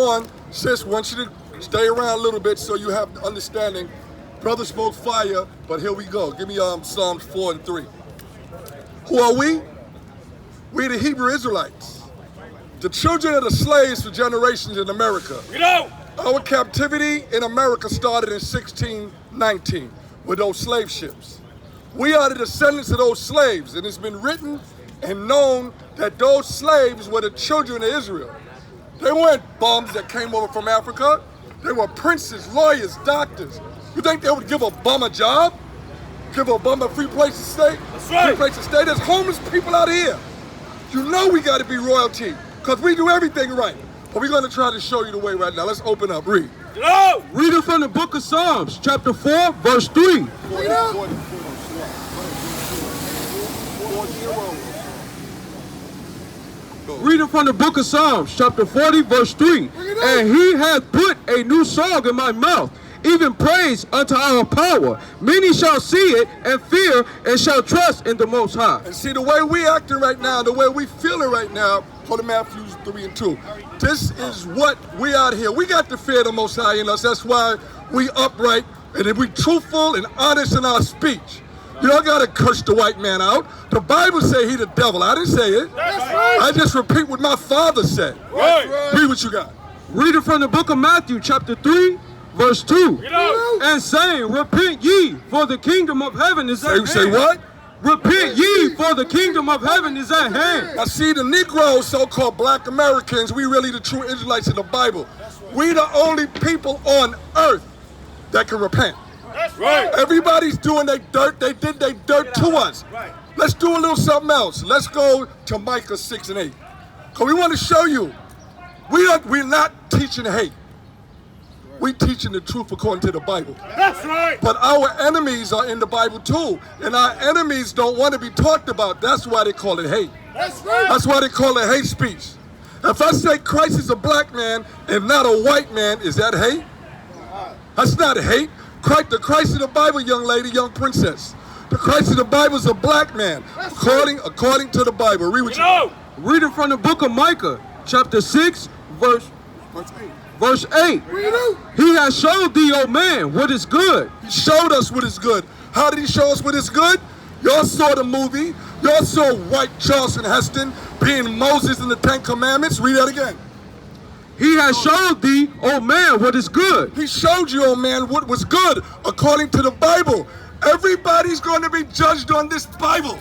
on. Sis, want you to stay around a little bit so you have the understanding. Brother spoke fire, but here we go. Give me Psalms 4 and 3. Who are we? We the Hebrew Israelites, the children of the slaves for generations in America. Our captivity in America started in 1619 with those slave ships. We are the descendants of those slaves, and it's been written and known that those slaves were the children of Israel. They weren't bums that came over from Africa. They were princes, lawyers, doctors. You think they would give a bum a job? Give a bum a free place to stay? That's right. Free place to stay? There's homeless people out here. You know we got to be royalty, because we do everything right. But we're going to try to show you the way right now. Let's open up. Read. Reading from the book of Psalms, chapter 4, verse 3. Reading from the book of Psalms, chapter 40, verse 3. And he hath put a new song in my mouth, even praise unto our power. Many shall see it and fear and shall trust in the Most High. And see, the way we acting right now, the way we feeling right now, go to Matthew 3 and 2. This is what we out here. We got the fear of the Most High in us. That's why we upright, and if we truthful and honest in our speech. You don't got to curse the white man out. The Bible say he the devil. I didn't say it. Right. I just repeat what my father said. Right. Read what you got. Reading from the book of Matthew, chapter 3, verse 2. And saying, repent ye, for the kingdom of heaven is at hand. Say what? Repent ye, for the kingdom of heaven is at hand. I see the Negroes, so-called black Americans, we really the true Israelites in the Bible. We the only people on earth that can repent. That's right. Everybody's doing their dirt. They did their dirt to us. Right. Let's do a little something else. Let's go to Micah 6 and 8. Because we want to show you, we're not teaching hate. We're teaching the truth according to the Bible. That's right. But our enemies are in the Bible too. And our enemies don't want to be talked about. That's why they call it hate. That's right. That's why they call it hate speech. If I say Christ is a black man and not a white man, is that hate? That's not hate. The Christ of the Bible, young lady, young princess. The Christ of the Bible is a black man, according to the Bible. Read what you know. Reading from the book of Micah, chapter 6, verse 8. He has showed thee, O man, what is good. He showed us what is good. How did he show us what is good? Y'all saw the movie. Y'all saw white Charleston Heston being Moses in the 10 Commandments. Read that again. He has showed thee, O man, what is good. He showed you, oh man, what was good according to the Bible. Everybody's going to be judged on this Bible.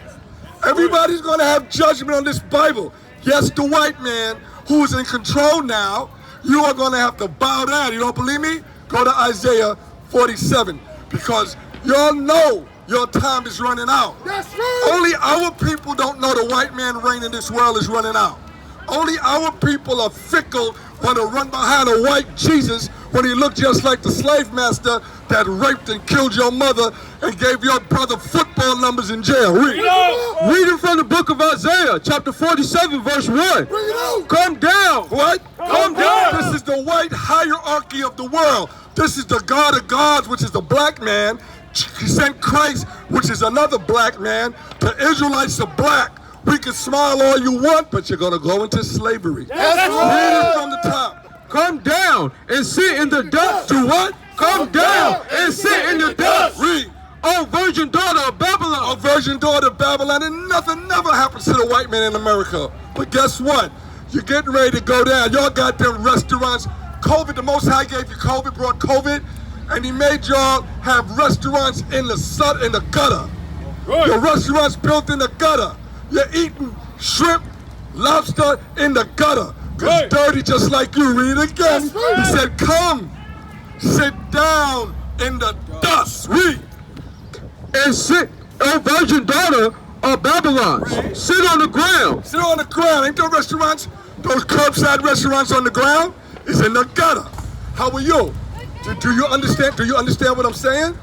Everybody's going to have judgment on this Bible. Yes, the white man who is in control now, you are going to have to bow down. You don't believe me? Go to Isaiah 47, because y'all know your time is running out. That's right. Only our people don't know the white man reign in this world is running out. Only our people are fickle, want to run behind a white Jesus when he looked just like the slave master that raped and killed your mother and gave your brother football numbers in jail. Read. Reading from the book of Isaiah, chapter 47, verse 1. Come down. What? Come down. This is the white hierarchy of the world. This is the God of gods, which is the black man. He sent Christ, which is another black man. The Israelites are black. We can smile all you want, but you're going to go into slavery. That's Read it from the top. Come down and sit in the dust. Do what? Come down and sit in the dust. Read. O virgin daughter of Babylon. A virgin daughter of Babylon, and nothing never happens to the white man in America. But guess what? You're getting ready to go down. Y'all got them restaurants. COVID, the Most High gave you COVID, brought COVID, and he made y'all have restaurants in the gutter. Right. Your restaurants built in the gutter. You're eating shrimp, lobster in the gutter. It's dirty just like you. Read it again. He said, come, sit down in the dust. Read. And sit, O virgin daughter of Babylon. Sit on the ground. Sit on the ground. Ain't those restaurants, those curbside restaurants on the ground? It's in the gutter. How are you? Do you understand? Do you understand what I'm saying?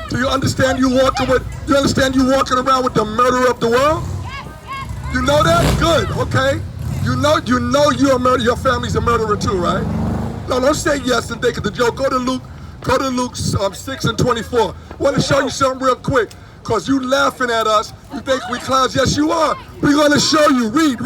Do you understand you walking around with the murderer of the world? You know that? Good. Okay. You know you're a murderer. Your family's a murderer too, right? No, don't say yes and think of the joke. Go to Luke 6 and 24. Want to show you something real quick, because you laughing at us. You think we clowns? Yes, you are. We're going to show you. Read.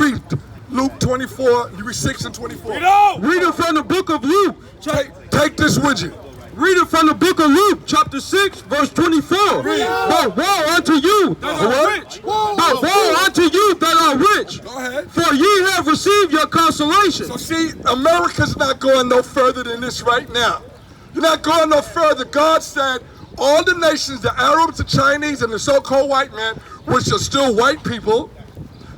Luke 24, you read 6 and 24. Read on. Reading from the book of Luke. Take this with you. Reading from the book of Luke, chapter 6, verse 24. But woe unto you that are rich. But woe unto you that are rich. Go ahead. For ye have received your consolation. So see, America's not going no further than this right now. You're not going no further. God said all the nations, the Arabs, the Chinese, and the so-called white man, which are still white people,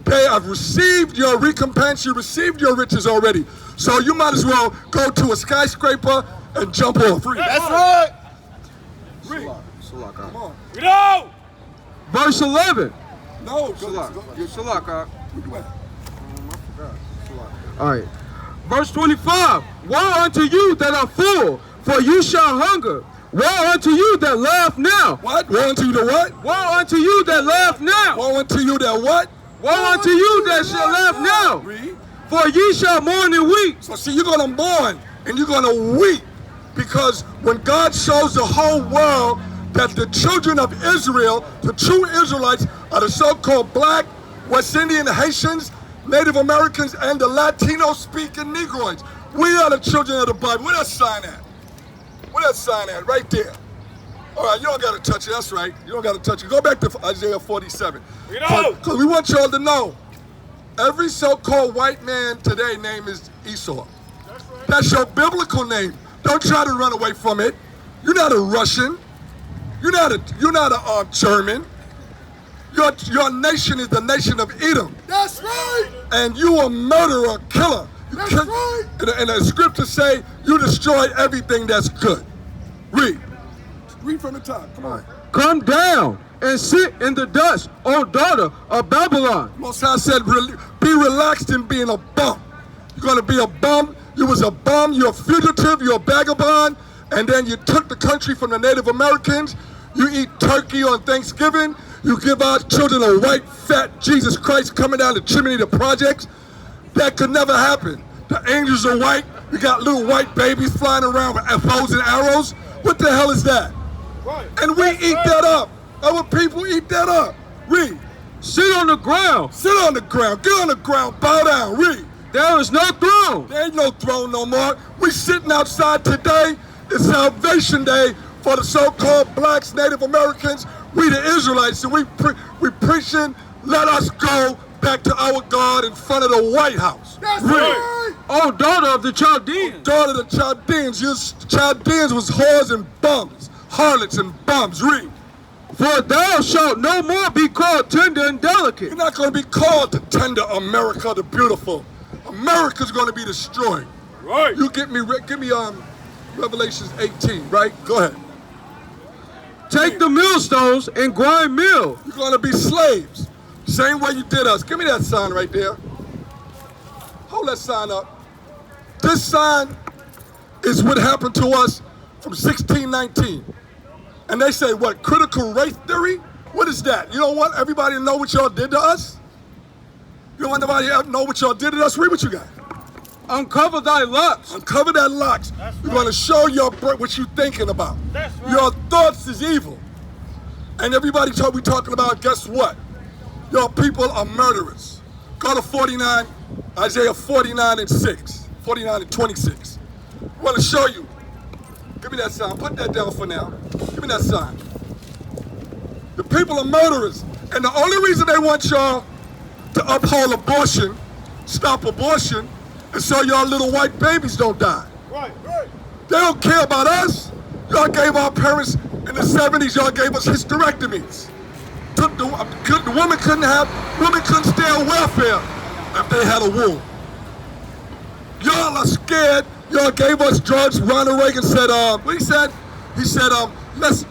they have received your recompense. You received your riches already. So you might as well go to a skyscraper and jump off. That's right. Read. Come on. Read on. Verse 11. No, go. All right. Verse 25. Woe unto you that are full, for you shall hunger. Woe unto you that laugh now. What? Woe unto you the what? Woe unto you that laugh now. Woe unto you that what? Woe unto you that shall laugh now. Read. For ye shall mourn and weep. So see, you're going to mourn and you're going to weep, because when God shows the whole world that the children of Israel, the true Israelites, are the so-called black, West Indian, Haitians, Native Americans, and the Latino-speaking Negroids. We are the children of the Bible. Where that sign at? Where that sign at? Right there. All right, you don't got to touch it. That's right. You don't got to touch it. Go back to Isaiah 47. Because we want y'all to know, every so-called white man today name is Esau. That's your biblical name. Don't try to run away from it. You're not a Russian. You're not a German. Your nation is the nation of Edom. That's right. And you a murderer, killer. That's right. And the scriptures say you destroy everything that's good. Read. Read from the top. Come on. Come down and sit in the dust, O daughter of Babylon. Most High said, be relaxed in being a bum. You're going to be a bum. You was a bum. You're a fugitive. You're a vagabond. And then you took the country from the Native Americans. You eat turkey on Thanksgiving. You give our children a white, fat Jesus Christ coming down the chimney to projects. That could never happen. The angels are white. You got little white babies flying around with bows and arrows. What the hell is that? Right. And we eat that up. Our people eat that up. Read. Sit on the ground. Sit on the ground. Get on the ground. Bow down. Read. There is no throne. There ain't no throne no more. We sitting outside today. It's Salvation Day for the so-called blacks, Native Americans. We the Israelites, and we preaching, let us go back to our God in front of the White House. That's Read. right. O daughter of the Chaldeans. Daughter of the Chaldeans. The Chaldeans was whores and bums, harlots and bums. Read. For thou shalt no more be called tender and delicate. You're not going to be called the tender America, the beautiful. America's going to be destroyed. Right. You give me Revelations 18, right? Go ahead. Take the millstones and grind meal. You're going to be slaves. Same way you did us. Give me that sign right there. Hold that sign up. This sign is what happened to us from 1619. And they say, what, critical race theory? What is that? You don't want everybody to know what y'all did to us? You don't want nobody to know what y'all did to us? Read what you got. Uncover thy locks. Uncover that locks. You're going to show what you're thinking about. That's right. Your thoughts is evil. And everybody we talking about, guess what? Your people are murderers. Go to 49, Isaiah 49 and 6. 49 and 26. I want to show you. Give me that sign. Put that down for now. Give me that sign. The people are murderers. And the only reason they want y'all to uphold abortion, stop abortion, and so y'all little white babies don't die. Right. They don't care about us. Y'all gave our parents in the 70s, y'all gave us hysterectomies. The women couldn't stay on welfare if they had a womb. Y'all are scared. Y'all gave us drugs. Ronald Reagan said, what he said? He said, let's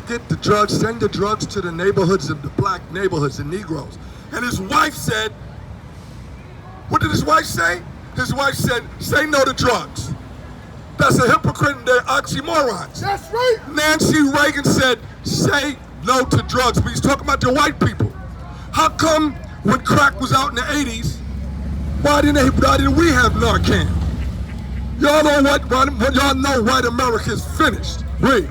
get the drugs, send the drugs to the neighborhoods of the black neighborhoods, the Negroes. And his wife said, what did his wife say? His wife said, say no to drugs. That's a hypocrite and they're oxymorons. That's right. Nancy Reagan said, say no to drugs, but he's talking about the white people. How come when crack was out in the 80s, why didn't we have Narcan? Y'all know y'all know white America is finished. Read.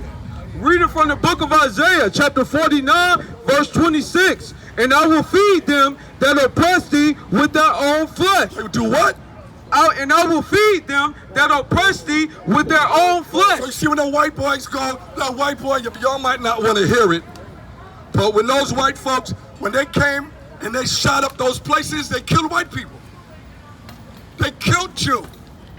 Reading from the book of Isaiah, chapter 49, verse 26. And I will feed them that oppress thee with their own flesh. Do what? And I will feed them that oppress thee with their own flesh. So you see when the white boys go, that white boy, y'all might not want to hear it, but when those white folks, when they came and they shot up those places, they killed white people. They killed you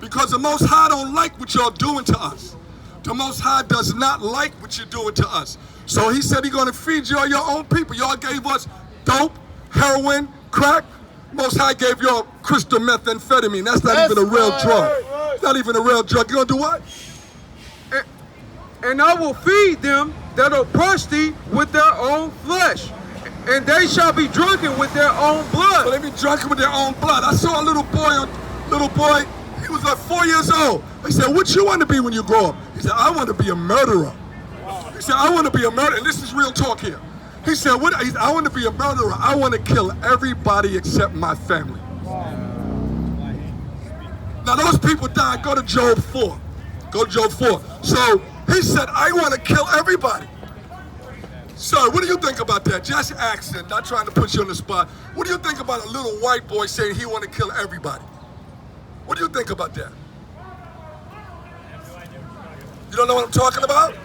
because the Most High don't like what y'all doing to us. The Most High does not like what you're doing to us. So he said he's going to feed you all your own people. Y'all gave us dope, heroin, crack. Most High gave y'all crystal methamphetamine. That's not even a real drug. It's not even a real drug. You going to do what? And I will feed them that oppress thee with their own flesh. And they shall be drunken with their own blood. So they be drunken with their own blood. I saw a little boy, he was like 4 years old. They said, what you want to be when you grow up? He said, I want to be a murderer. He said, I want to be a murderer. And this is real talk here. He said, I want to be a murderer. I want to kill everybody except my family. Now those people died. Go to Job 4. Go to Job 4. So he said, I want to kill everybody. So what do you think about that? Just asking, not trying to put you on the spot. What do you think about a little white boy saying he want to kill everybody? What do you think about that? You don't know what I'm talking about?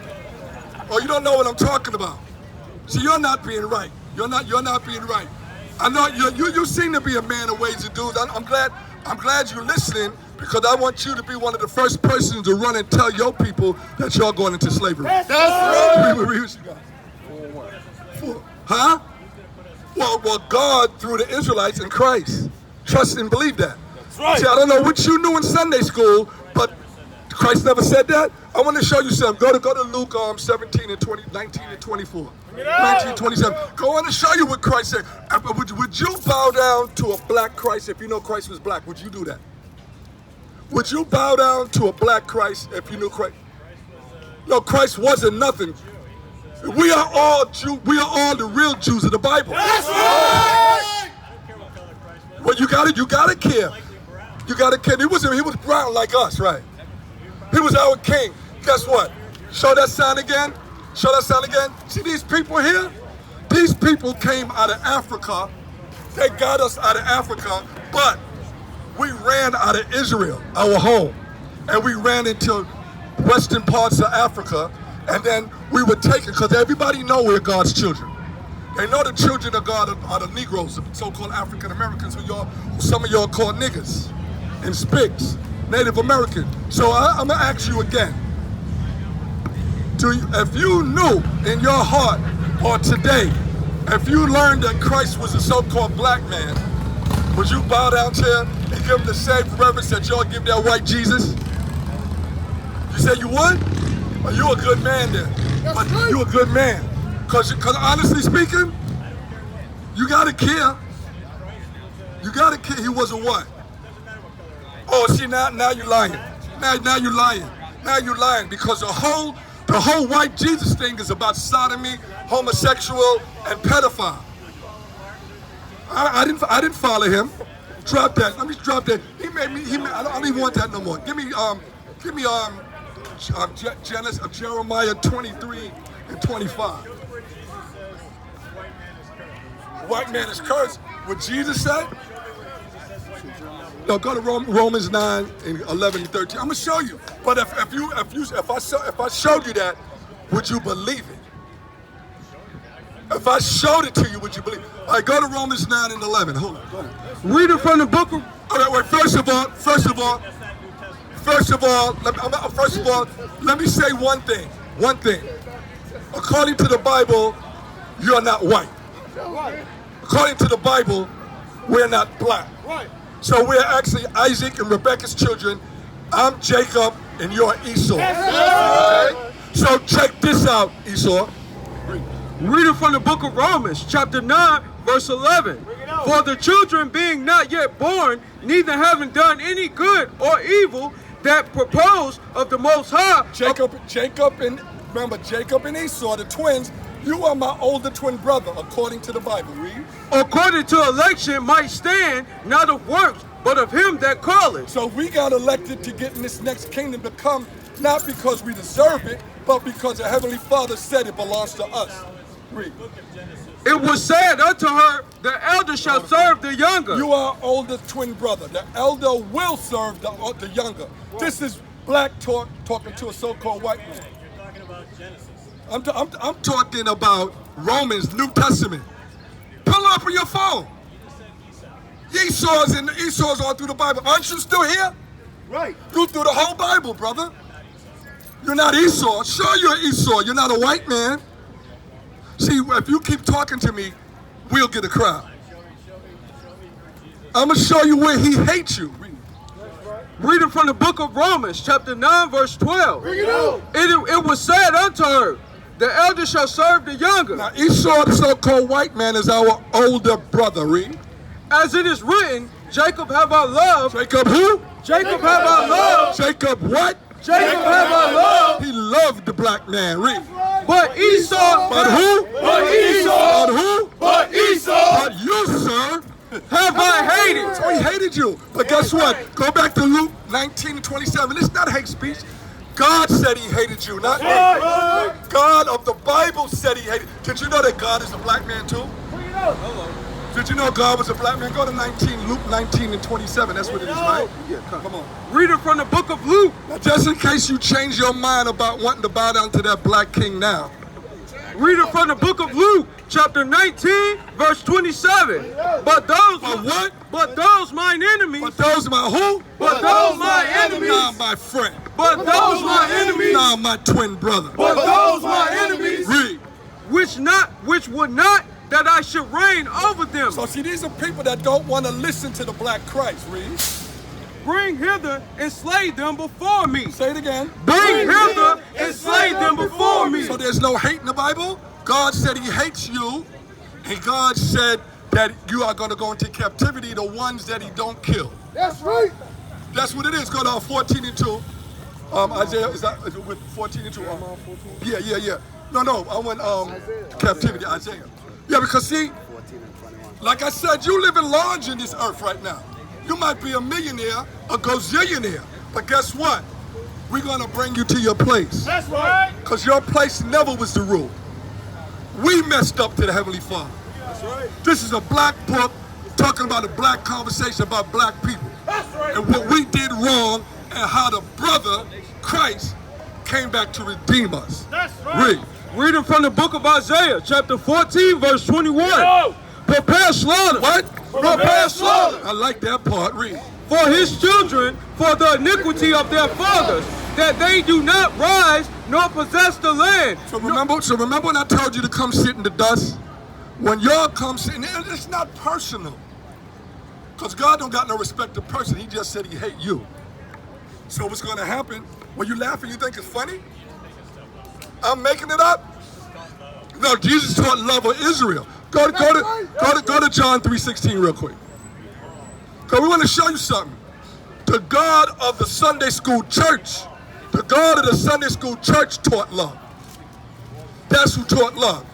Or you don't know what I'm talking about? See, you're not being right. You're not being right. I know you seem to be a man of ways and dudes. I'm glad you're listening because I want you to be one of the first persons to run and tell your people that you're going into slavery. That's right. Huh? Well, God through the Israelites in Christ. Trust and believe that. That's right. See, I don't know what you knew in Sunday school, but Christ never said that. I want to show you something. Go to Luke 17 and 20, 19 and 24. 19, 27. Go on to show you what Christ said. Would you bow down to a black Christ if you know Christ was black? Would you do that? Would you bow down to a black Christ if you knew Christ? No, Christ wasn't nothing. We are all Jew. We are all the real Jews of the Bible. That's right. Well, you gotta care. You gotta care. He was brown like us, right? He was our king. Guess what? Show that sign again. Show that sign again. See these people here? These people came out of Africa. They got us out of Africa, but we ran out of Israel, our home. And we ran into western parts of Africa, and then we were taken, because everybody know we're God's children. They know the children of God are the Negroes, the so-called African Americans, who some of y'all call niggas and spigs, Native American. So I'm gonna ask you again. If you knew in your heart, or today, if you learned that Christ was a so-called black man, would you bow down to him and give him the same reverence that y'all give that white Jesus? You say you would? Well, you're a good man then. But you're a good man. Because honestly speaking, you gotta care. You gotta care. He was a what? Oh, see, now you're lying. Now you're lying. Now you're lying because the whole white Jesus thing is about sodomy, homosexual, and pedophile. I didn't follow him. Drop that. Let me drop that. I don't even want that no more. Give me Jeremiah 23 and 25. White man is cursed. What Jesus said? No, go to Romans 9 and 11 and 13. I'm gonna show you. But if I showed you that, would you believe it? If I showed it to you, would you believe it? All right, go to Romans 9 and 11. Hold on. Go ahead. Read it from the book of... All right, wait. First of all, let me say one thing. One thing. According to the Bible, you're not white. According to the Bible, we're not black. So we're actually Isaac and Rebecca's children. I'm Jacob and you're Esau. Okay? So check this out, Esau. Read it from the book of Romans, chapter 9, verse 11. For the children being not yet born, neither having done any good or evil, that propose of the Most High. Jacob and Esau, the twins, you are my older twin brother, according to the Bible. Read. According to election might stand, not of works, but of him that calleth. So we got elected to get in this next kingdom to come, not because we deserve it, but because the Heavenly Father said it belongs to us. Read. It was said unto her, the elder shall serve the younger. You are older twin brother. The elder will serve the younger. This is black talk talking to a so-called white man. You're talking about Genesis. I'm talking about Romans, New Testament. Pull it up on your phone. Esau's all through the Bible. Aren't you still here? Right. You through the whole Bible, brother. You're not Esau. Sure, you're Esau. You're not a white man. See, if you keep talking to me, we'll get a crowd. I'm going to show you where he hates you. Reading from the book of Romans, chapter 9, verse 12. Bring it out. It was said unto her, the elder shall serve the younger. Now, Esau, the so-called white man, is our older brother. Read. As it is written, Jacob have I loved. Jacob who? Jacob have I loved. Jacob what? Jacob have I loved. He loved the black man. Read. But Esau. But who? But Esau. But who? But Esau. But you, sir, Have I hated. so he hated you. But guess what? Go back to Luke 19:27. It's not hate speech. God said he hated you, not me. God of the Bible said he hated. Did you know that God is a black man too? Did you know God was a black man? Go to Luke 19:27. That's what it is, right? Yeah, come on. Reading from the book of Luke. Now, just in case you change your mind about wanting to bow down to that black king now. Reading from the book of Luke, chapter 19, verse 27. But those, But what? but those mine enemies, But those my who? but those my enemies, Now my friend. but those my enemies, Now my twin brother. but those my enemies, Read. which would not that I should reign over them. So see, these are people that don't want to listen to the black Christ. Read. Bring hither and slay them before me. Say it again. Bring hither and slay them before me. So there's no hate in the Bible. God said he hates you, and God said that you are going to go into captivity, the ones that he don't kill. That's right. That's what it is. Go to 14:2. Isaiah, is it with 14:2? Yeah. No, I went captivity, Isaiah. Yeah, because see, like I said, you living large in this earth right now. You might be a millionaire, a gazillionaire, but guess what? We're going to bring you to your place. That's right. Because your place never was the rule. We messed up to the Heavenly Father. That's right. This is a black book talking about a black conversation about black people. That's right. And what we did wrong and how the brother, Christ, came back to redeem us. That's right. Read. Reading from the book of Isaiah, chapter 14, verse 21. Go. Prepare slaughter. What? Prepare slaughter. I like that part. Read. For his children, for the iniquity of their fathers, that they do not rise nor possess the land. So remember when I told you to come sit in the dust? When y'all come sit, and it's not personal. Because God don't got no respect of person. He just said he hate you. So what's going to happen? When you laugh and you think it's funny? I'm making it up? No, Jesus taught love of Israel. Go to John 3:16 real quick. Because we want to show you something. The God of the Sunday school church, the God of the Sunday school church taught love. That's who taught love.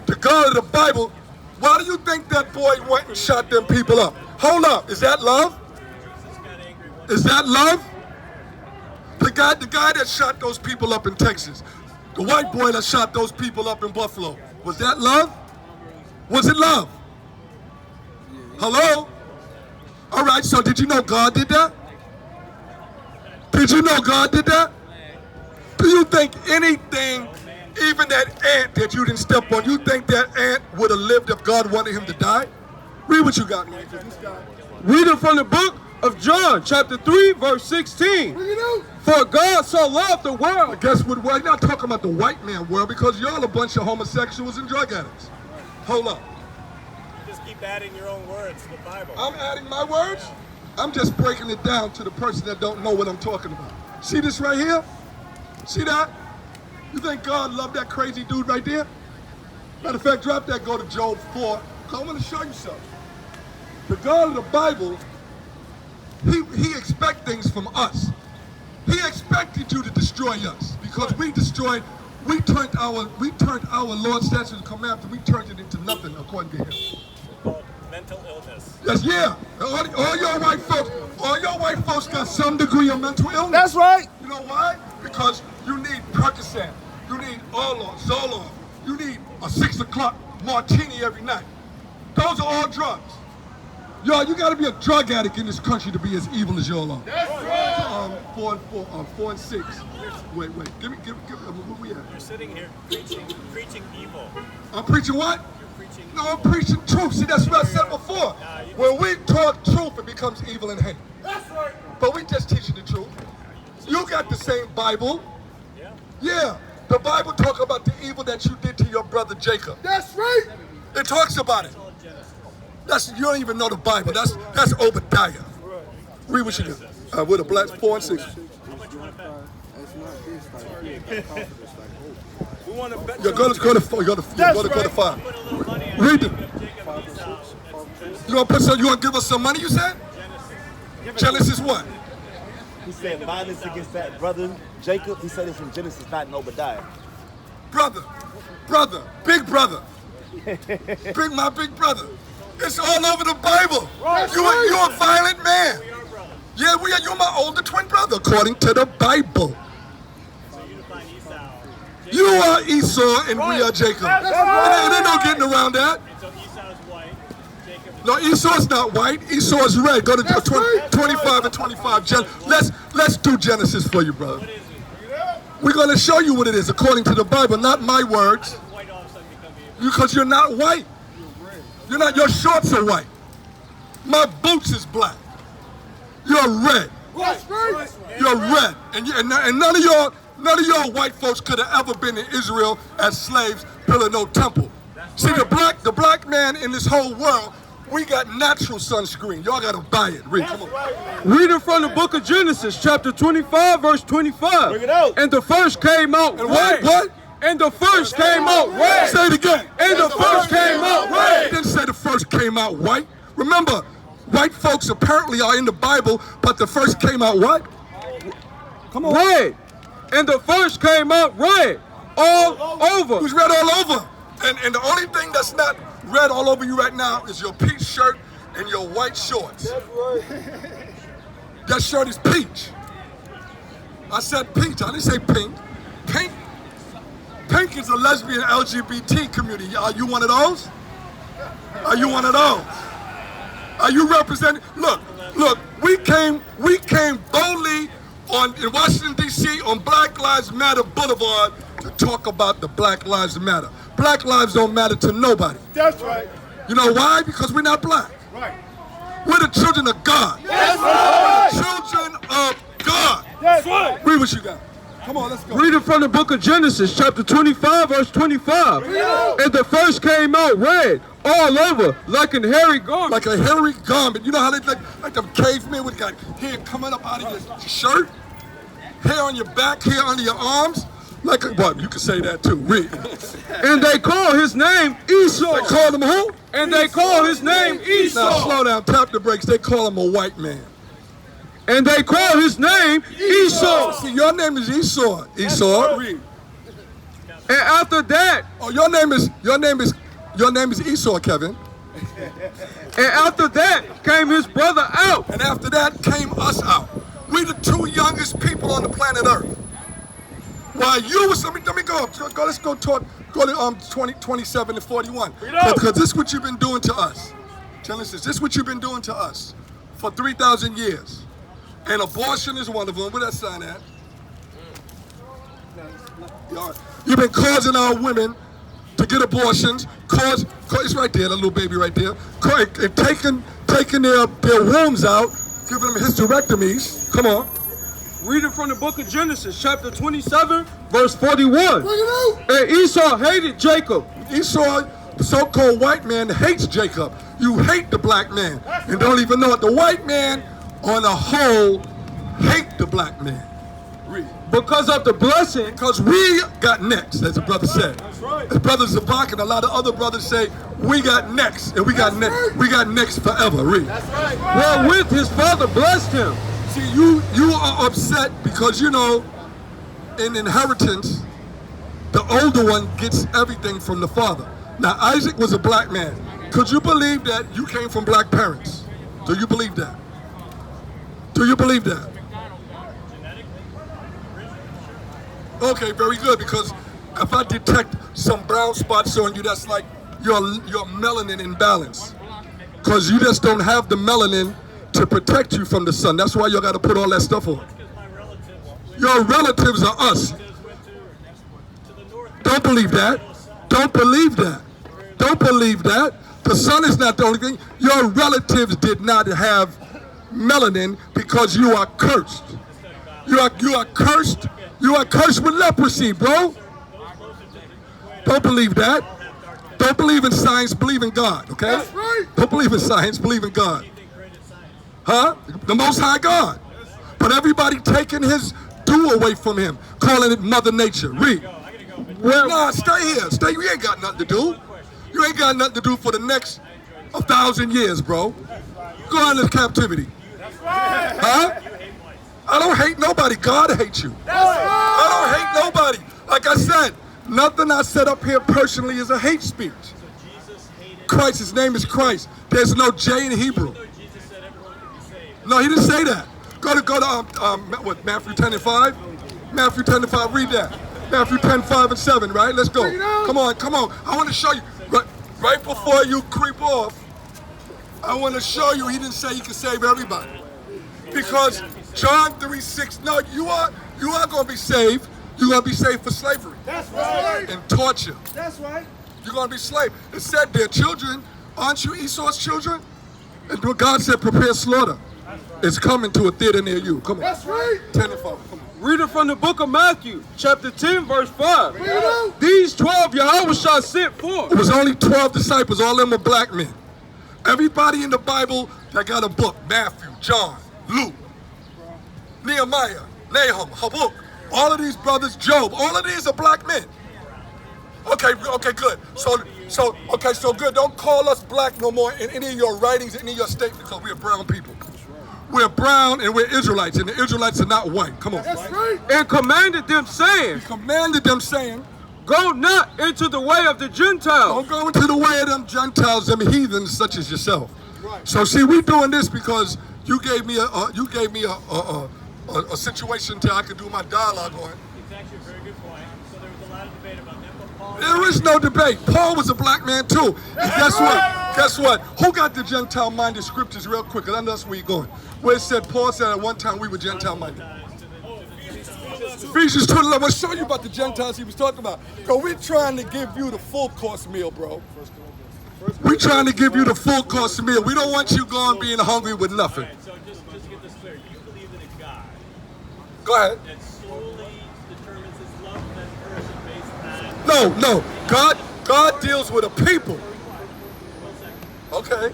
The God of the Bible, why do you think that boy went and shot them people up? Hold up, is that love? Is that love? The guy that shot those people up in Texas, the white boy that shot those people up in Buffalo, was that love? Was it love? Hello? All right, so did you know God did that? Did you know God did that? Do you think anything, even that ant that you didn't step on, you think that ant would have lived if God wanted him to die? Read what you got, man. Reading from the book of John, chapter 3, verse 16. Bring it out. For God so loved the world. Guess what? We're not talking about the white man world because y'all a bunch of homosexuals and drug addicts. Hold up. Just keep adding your own words to the Bible. I'm adding my words. I'm just breaking it down to the person that don't know what I'm talking about. See this right here? See that? You think God loved that crazy dude right there? Matter of fact, drop that, go to Job 4. I want to show you something. The God of the Bible, he expects things from us. He expected you to destroy us because we turned our Lord's statutes and commandments, we turned it into nothing according to him. Called mental illness. Yes, yeah. All your white folks got some degree of mental illness. That's right. You know why? Because you need Percocet. Zoloft. You need a 6 o'clock martini every night. Those are all drugs. Y'all, you gotta be a drug addict in this country to be as evil as y'all are. That's right. 4 and 6. Wait. Give me, where we at? You're sitting here preaching evil. I'm preaching what? You're preaching No, I'm preaching truth. See, that's what I said before. When we talk truth, it becomes evil and hate. That's right. But we just teaching the truth. You got the same Bible. Yeah. Yeah. The Bible talk about the evil that you did to your brother Jacob. That's right. It talks about it. You don't even know the Bible. That's Obadiah. Read what you got. With a black 4 and 6. We want to bet. You're gonna go to 4. You're gonna go to 5. Read it. You gonna put some? You gonna give us some money? You said? Genesis what? He said violence against that brother Jacob. He said it's in Genesis, not in Obadiah. Brother, big brother, my big brother. It's all over the Bible. You're a violent man. Yeah, we are. You're my older twin brother, according to the Bible. So you define Esau. You are Esau and we are Jacob. And ain't no getting around that. And so Esau is white. Jacob is No, Esau's not white. Esau is red. Go to 25 and 25. Let's do Genesis for you, brother. what is it? We're going to show you what it is according to the Bible, not my words. White all of a sudden become evil. Because you're not white. You're not. Your shorts are white. My boots is black. You're red. That's right. You're red. And none of y'all white folks could have ever been in Israel as slaves, building no temple. See, the black man in this whole world, we got natural sunscreen. Y'all gotta buy it. Read, come on. Reading from the book of Genesis, chapter 25, verse 25. Bring it out. And the first came out And red. what? And the first came out red. Say it again. And the first came out It red. didn't say the first came out white. Remember, white folks apparently are in the Bible, but the first came out what? Come on. Red. And the first came out red. All over. It was red all over. And the only thing that's not red all over you right now is your peach shirt and your white shorts. That's right. That shirt is peach. I said peach. I didn't say pink. Pink. Pink is a lesbian LGBT community. Are you one of those? Are you one of those? Are you representing? Look. We came boldly in Washington D.C. on Black Lives Matter Boulevard to talk about the Black Lives Matter. Black lives don't matter to nobody. That's right. You know why? Because we're not black. Right. We're the children of God. That's right. Children of God. That's right. Read what you got. Come on, let's go. Reading from the book of Genesis, chapter 25, verse 25. And the first came out red, all over, like an hairy garment. Like a hairy garment. You know how they like them cavemen with got hair coming up out of your shirt? Hair on your back, hair under your arms? Like what? You can say that too. Read. And they call his name Esau. They call him who? And they call his name Now Esau. slow down, tap the brakes. They call him a white man. And they call his name Esau. See, your name is Esau. Esau. Read. And after that, Oh, your name is Esau, Kevin. and after that came his brother out. And after that came us out. We the two youngest people on the planet Earth. While you was, let me go up. Let's go talk. Go to 27 to 41. Because this is what you've been doing to us. Genesis, this is what you've been doing to us for 3,000 years. And abortion is one of them. Where that sign at? You've been causing our women to get abortions. It's right there, that little baby right there. And taking their wombs out, giving them hysterectomies. Come on. Reading from the book of Genesis, chapter 27, verse 41. Bring it out. And Esau hated Jacob. Esau, the so-called white man, hates Jacob. You hate the black man and don't even know it. The white man, on the whole, hate the black man. Read. Because of the blessing. Because we got next, as the brother said. That's right. The brother Zabak and a lot of other brothers say, we got next, and we got next. We got next forever. Read. That's right. Wherewith his father blessed him. See, you are upset because, you know, in inheritance, the older one gets everything from the father. Now, Isaac was a black man. Could you believe that you came from black parents? Do you believe that? Do you believe that? Okay, very good, because if I detect some brown spots on you, that's like your melanin imbalance. Because you just don't have the melanin to protect you from the sun. That's why you got to put all that stuff on. Your relatives are us. Don't believe that. Don't believe that. Don't believe that. The sun is not the only thing. Your relatives did not have melanin because you are cursed. You are cursed. You are cursed with leprosy, bro. Don't believe that. Don't believe in science, believe in God, okay? That's right. Don't believe in science, believe in God. Huh? The Most High God. But everybody taking his due away from him, calling it Mother Nature. Read. Nah, stay here. Stay. You ain't got nothing to do. You ain't got nothing to do for the next 1,000 years, bro. Go into captivity. Huh? I don't hate nobody. God hates you. I don't hate nobody. Like I said, nothing I said up here personally is a hate speech. Christ, his name is Christ. There's no J in Hebrew. No, he didn't say that. Go to what, Matthew 10 and 5? Matthew 10 and 5, read that. Matthew 10, 5 and 7, right? Let's go. Come on, come on. I want to show you. Right before you creep off, I want to show you he didn't say he could save everybody. Because John 3:6, no, you are going to be saved. You're going to be saved for slavery. That's right. And torture. That's right. You're going to be slave. It said their children, aren't you Esau's children? And God said prepare slaughter. It's coming to a theater near you. Come on. That's right. 10 and 5. Come on. Reading from the book of Matthew, chapter 10, verse 5. Bring it out. These 12 Yahweh shall sent forth. It was only 12 disciples. All of them were black men. Everybody in the Bible that got a book, Matthew, John, Luke, Nehemiah, Nahum, Habakkuk, all of these brothers, Job, all of these are black men. Okay, good. So good. Don't call us black no more in any of your writings, any of your statements, because we're brown people. We're brown and we're Israelites, and the Israelites are not white. Come on. That's right. And commanded them, saying, Commanded them, saying, go not into the way of the Gentiles. don't go into the way of them Gentiles, them heathens such as yourself. So see, we doing this because you gave me a situation till I could do my dialogue on. It's actually a very good point. So there was a lot of debate about that, but Paul... There is no debate. Paul was a black man too. And guess what? Guess what? Who got the Gentile-minded scriptures real quick? Because I know that's where you're going. Where it said, Paul said at one time we were Gentile-minded. Ephesians 2:11. I'm going to show you about the Gentiles he was talking about. Because we're trying to give you the full course meal, bro. We're trying to give you the full course meal. We don't want you going being hungry with nothing. So just to get this clear, you believe in a God Go ahead. that solely determines his love for that person based on... No. God deals with a people. Okay.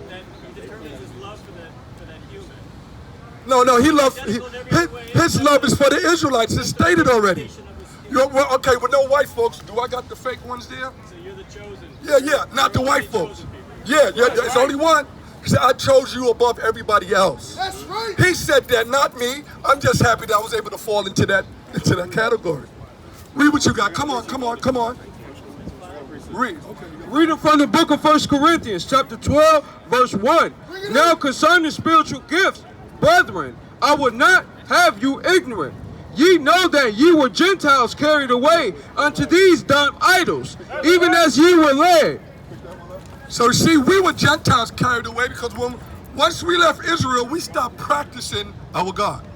That he determines his love for that human. No, he loves, his love is for the Israelites. It's stated already. Okay, with no white folks, do I got the fake ones there? So you're the chosen. Yeah, not the white folks. Yeah, it's only one. He said, I chose you above everybody else. That's right. He said that, not me. I'm just happy that I was able to fall into that category. Read what you got. Come on. Read. Okay. Reading from the book of 1 Corinthians, chapter 12, verse 1. Now concerning spiritual gifts, brethren, I would not have you ignorant. Ye know that ye were Gentiles carried away unto these dumb idols, even as ye were led. So see, we were Gentiles carried away because once we left Israel, we stopped practicing our God.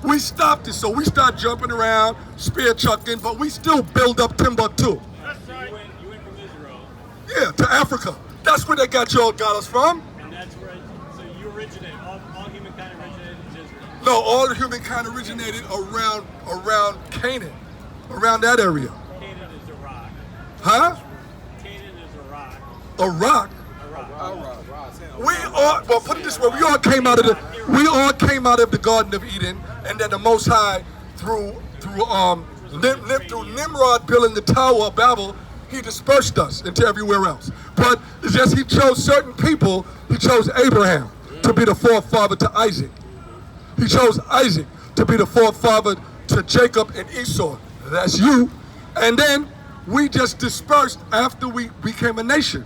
We stopped it, so we started jumping around, spear chucking, but we still build up Timbuktu. That's right. You went from Israel, Yeah, to Africa. That's where they got us from. and that's where... So you originate. All humankind originated in Israel. No, all the humankind originated around Canaan, around that area. Canaan is Iraq. Huh? Canaan is Iraq. Iraq. Iraq. Well, put it this way: we all came out of the Garden of Eden, and then the Most High, through Nimrod building the Tower of Babel, he dispersed us into everywhere else. But it's just he chose certain people. He chose Abraham to be the forefather to Isaac. He chose Isaac to be the forefather to Jacob and Esau. That's you. And then we just dispersed after we became a nation.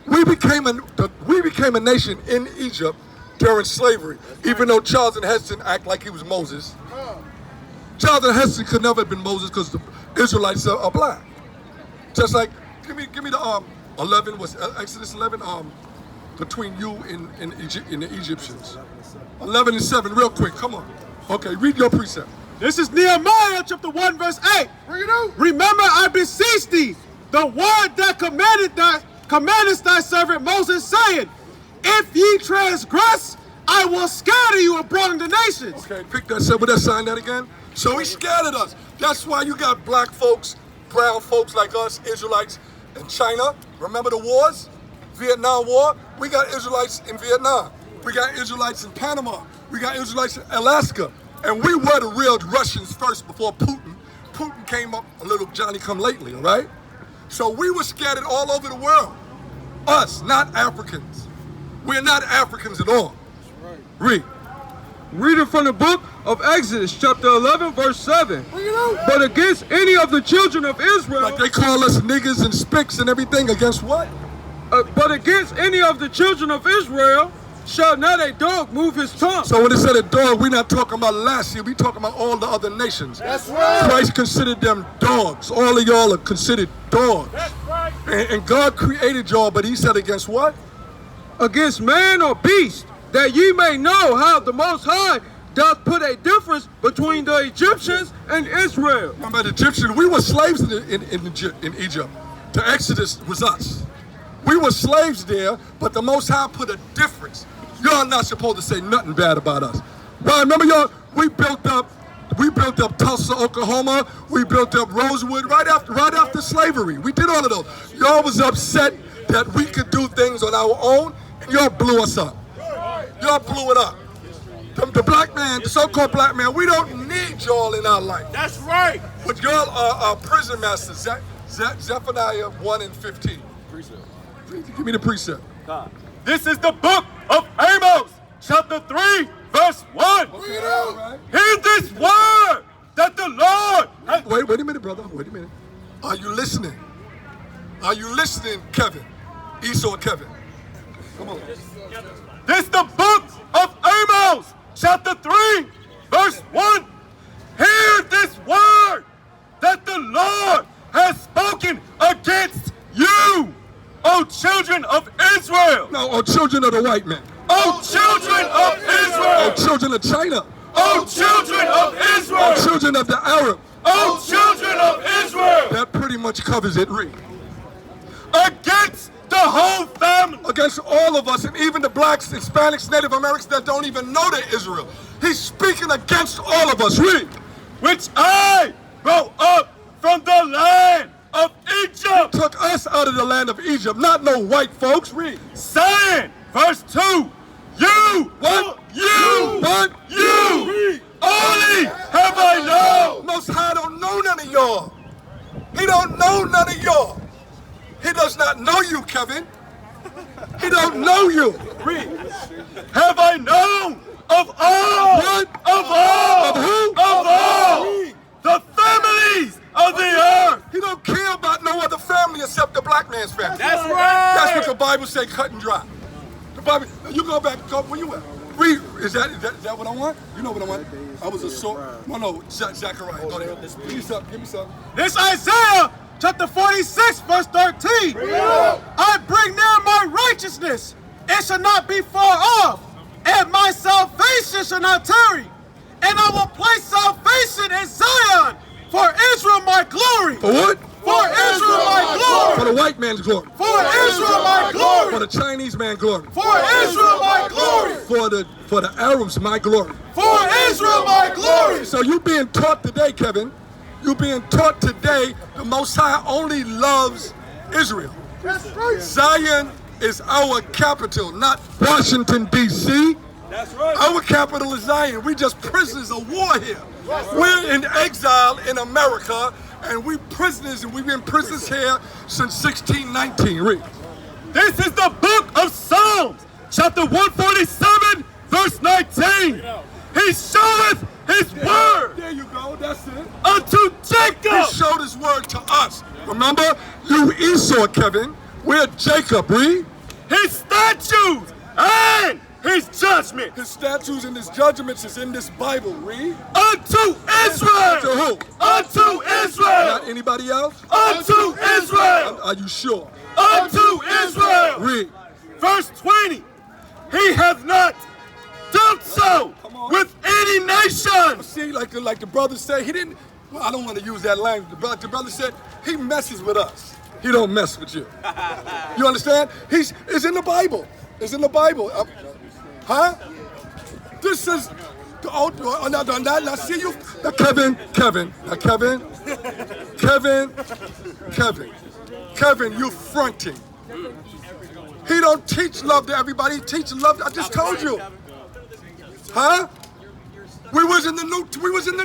We became a nation in Egypt during slavery, even though Charlton Heston act like he was Moses. Jonathan Heston could never have been Moses because the Israelites are black. Just like, give me the 11 was Exodus 11 between you and the Egyptians. 11 and 7, real quick. Come on. Okay, read your precept. This is Nehemiah chapter 1 verse 8. Bring it out. Remember, I beseech thee, the word that commandest thy servant Moses, saying, if ye transgress, I will scatter you among the nations. Okay, pick that. Say, would that sign that again? So he scattered us. That's why you got black folks, brown folks like us, Israelites in China. Remember the wars? Vietnam War. We got Israelites in Vietnam. We got Israelites in Panama. We got Israelites in Alaska. And we were the real Russians first before Putin. Putin came up a little Johnny-come-lately, all right? So we were scattered all over the world. Us, not Africans. We're not Africans at all. Read. Reading from the book of Exodus, chapter 11, verse 7. Bring it out. But against any of the children of Israel, Like they call us niggas and spicks and everything. Against what? but against any of the children of Israel shall not a dog move his tongue. So when it said a dog, we're not talking about last year. We're talking about all the other nations. That's right. Christ considered them dogs. All of y'all are considered dogs. That's right. And God created y'all, but he said against what? Against man or beast, that ye may know how the Most High doth put a difference between the Egyptians and Israel. Remember the Egyptians, we were slaves in Egypt. The Exodus was us. We were slaves there, but the Most High put a difference. Y'all not supposed to say nothing bad about us. Right, remember y'all, we built up Tulsa, Oklahoma. We built up Rosewood right after slavery. We did all of those. Y'all was upset that we could do things on our own, and y'all blew us up. Y'all blew it up. The black man, the so-called black man, we don't need y'all in our life. That's right. But y'all are prison masters. Zephaniah 1 and 15. Give me the precept. This is the book of Amos, chapter 3, verse 1. Bring it out. Hear this word that the Lord has... Wait a minute, brother. Wait a minute. Are you listening? Are you listening, Kevin? Esau Kevin. Come on. This the book of Amos, chapter 3, verse 1. Hear this word that the Lord has spoken against you, O children of Israel. No, oh, children of the white man. O children of Oh, Israel. children of China. O children of Oh, Israel. children of the Arab. O children of Israel. That pretty much covers it, Reed. Against the whole family. Against all of us, and even the blacks, Hispanics, Native Americans that don't even know they're Israel. He's speaking against all of us, Reed. Which I brought up from the land of Egypt. Took us out of the land of Egypt, not no white folks, Reed. Saying, verse 2, you, What? you, What? you, only have I known. Most High don't know none of y'all. He don't know none of y'all. He does not know you, Kevin. He don't know you. Have I known of all, What? of all, Of who? of all, the families of the earth. He don't care about no other family except the black man's family. That's right. That's what the Bible say, cut and dry. The Bible, you go back, where you at? Read, is that what I want? You know what I want? I was a sort, no, Zechariah, go there. Give me something. This Isaiah chapter 46 verse 13. I bring near my righteousness, it shall not be far off, and my salvation shall not tarry. And I will place salvation in Zion, for Israel my glory. For what? For Israel my For glory. the white man's glory. For Israel my For glory. the Chinese man's glory. For Israel my glory. For the Arabs, my glory. For Israel my glory. So you being taught today, Kevin, you being taught today, the Most High only loves Israel. That's right. Zion is our capital, not Washington, D.C. That's right. Our capital is Zion. We just prisoners of war here. We're in exile in America, and we prisoners, and we've been prisoners here since 1619. Read. This is the book of Psalms, chapter 147, verse 19. He showeth his word There you go. That's it. unto He Jacob. showed his word to us. Remember, you Esau, Kevin. We're Jacob. Read. His statutes and his judgment. His statutes and his judgments is in this Bible. Read. Unto Israel. To who? Unto Israel. Not anybody else? Unto Israel. Are you sure? Unto Israel. Read. Verse 20. He hath not done so with any nation. See, like the brother said, he didn't. Well, I don't want to use that language. The brother said he messes with us. He don't mess with you. You understand? It's in the Bible. It's in the Bible. Huh? This is. Now see you. Now Kevin. Kevin, you fronting. He don't teach love to everybody. He teaches love. I just told you. Huh? We was in the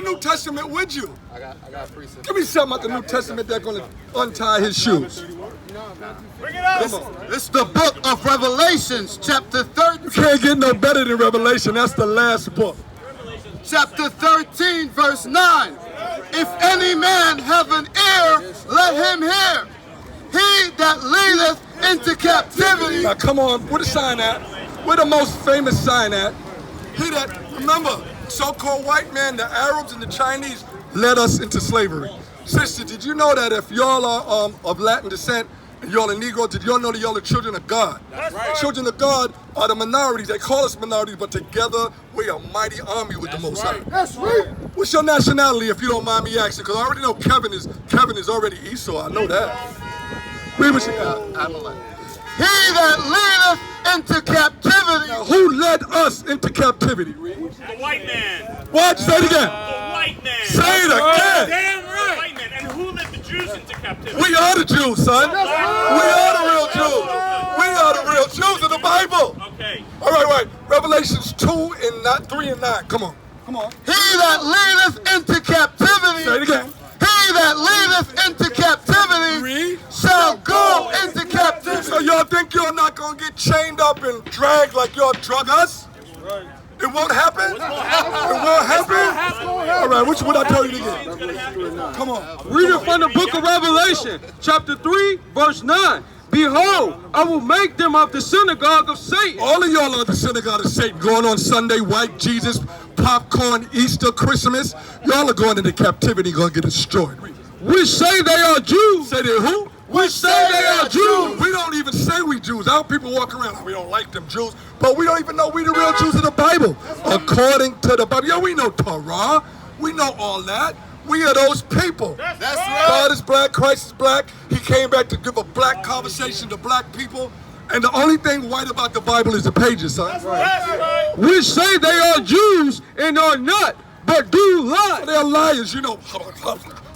New Testament with you. I got precept. Give me something out the New Testament that's gonna untie his shoes. Bring it up. Come on. It's the book of Revelations, chapter 13. You can't get no better than Revelation. That's the last book. Chapter 13, verse 9. If any man have an ear, let him hear. He that leadeth into captivity. Now come on, where the sign at? Where the most famous sign at? He that, remember, so-called white man, the Arabs and the Chinese led us into slavery. Sister, did you know that if y'all are of Latin descent and y'all are Negro, did y'all know that y'all are children of God? That's right. Children of God are the minorities. They call us minorities, but together we are a mighty army with the Most High. That's right. What's your nationality, if you don't mind me asking? Because I already know Kevin is already Esau. I know that. Read what you got. He that leadeth into captivity. Now, who led us into captivity? Read. The white man. What? Say it again. The white man. Say it again. Damn right. The white man. And who led the Jews into captivity? We are the Jews, son. We are the real Jews. We are the real Jews in the Bible. Okay. All right. Revelations 2 and 3 and 9. Come on. He that leadeth into captivity. Say it again. He that leadeth into captivity Read. shall go into captivity. So y'all think you're not going to get chained up and dragged like y'all drug us? It won't happen? It won't happen? All right, what I told you to get? Come on. Reading from the book of Revelation, chapter 3, verse 9. Behold, I will make them of the synagogue of Satan. All of y'all are the synagogue of Satan, going on Sunday, white Jesus, popcorn, Easter, Christmas. Y'all are going into captivity, going to get destroyed. Which say they are Jews. Say they who? Which say they are Jews. We don't even say we Jews. Our people walk around like we don't like them Jews, but we don't even know we the real Jews of the Bible. According to the Bible. Yeah, we know Torah. We know all that. We are those people. That's right. God is black, Christ is black. He came back to give a black conversation to black people. And the only thing white about the Bible is the pages, son. That's right. Which say they are Jews and are not, but do lie. They're liars, you know.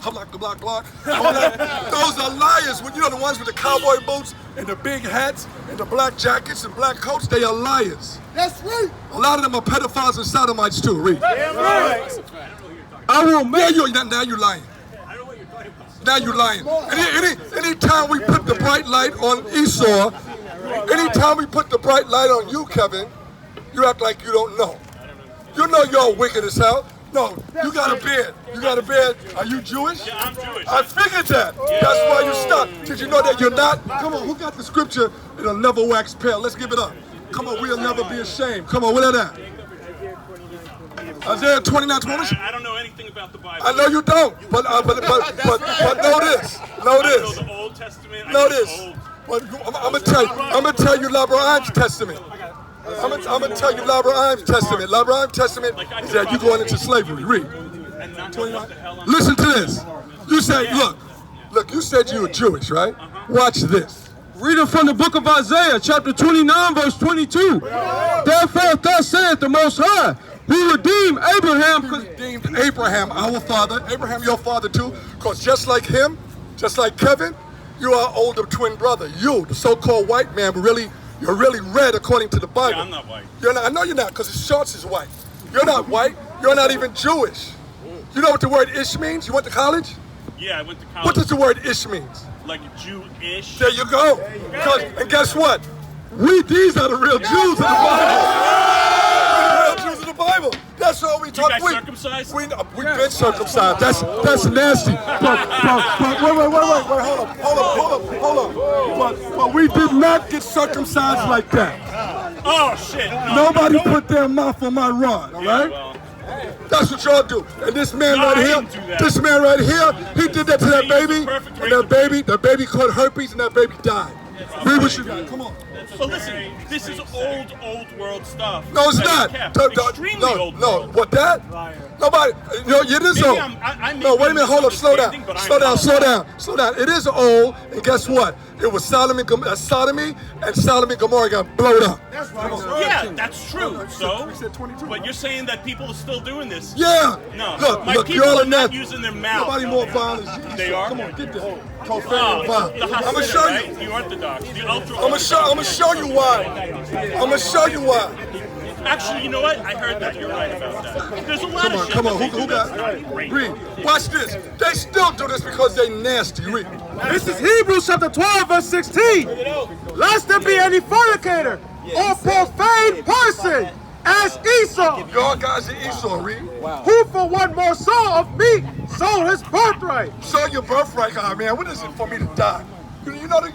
Block. Those are liars. You know, the ones with the cowboy boots and the big hats and the black jackets and black coats, they are liars. That's right. A lot of them are pedophiles and sodomites too. Read. Damn right. I will make Now you're lying. Now you're lying. Anytime we put the bright light on Esau, anytime we put the bright light on you, Kevin, you act like you don't know. You know you're wicked as hell. No, you got a beard. You got a beard. Are you Jewish? Yeah, I'm Jewish. I figured that. That's why you stopped. Did you know that you're not? Come on, who got the scripture? It'll never wax pale. Let's give it up. Come on, we'll never be ashamed. Come on, where that at? Isaiah 29:20. I don't know anything about the Bible. I know you don't, but know this. Know I this. know the Old Testament. I Know know the this. Old. But I'm gonna tell you LeBron's testament. I'm gonna tell you LeBron's testament. LeBron's testament is that you going into slavery. Read. And not know what the hell I'm Listen to this. You say, look. You said you were Jewish, right? Watch this. Reading from the book of Isaiah, chapter 29, verse 22. Therefore, thus saith the Most High, who redeemed Abraham. He redeemed Abraham, our father. Abraham, your father too. Because just like him, just like Kevin, you are older twin brother. You, the so-called white man, you're really red according to the Bible. Yeah, I'm not white. You're not. I know you're not, because his shorts is white. You're not white. You're not even Jewish. You know what the word ish means? You went to college? Yeah, I went to college. What does the word ish means? Like Jew-ish. There you go. And guess what? These are the real Jews of the Bible. We're the real Jews of the Bible. That's all we talk. You guys circumcised? We've been circumcised. That's nasty. But wait, hold up. But we did not get circumcised like that. Oh shit! Nobody put their mouth on my rod, all right? Well, That's what y'all do. And this man No, right I here, didn't do that. this man right here, he did that to that He used baby, the perfect and that razor baby, the baby caught herpes, and that baby died. Read what you got. Come on. but listen, this is old world stuff. No, it's that is not. kept. No, Extremely no, old no. world. What that? Nobody. No, it is Maybe old. I may No, be wait a minute. Hold up. Slow down. misunderstanding, but I'm Slow down. not. Slow down. Slow down. It is old, and guess what? It was sodomy and Sodom and Gomorrah got blown up. Yeah, that's true. So, We said 22, but you're saying that people are still doing this? Yeah. No, Look, my look, people y'all are are not not using their mouth. Nobody more violent than you. They are? Come on, get this. Oh, Profane violence. the I'm gonna Hasidic, show right? you. The Orthodox, the ultra. I'm gonna show you why. I'm gonna show you why. Actually, you know what? I heard that. You're right about that. There's a lot Come of on, shit come on. that Who they do that's got? not great. Read. Watch this. They still do this because they nasty. Read. This is Hebrews chapter 12, verse 16. Lest there be any fornicator or profane person as Esau, Y'all guys are Esau. Read. who for one morsel of meat sold his birthright. Show your birthright, God, man. What is it for me to die? You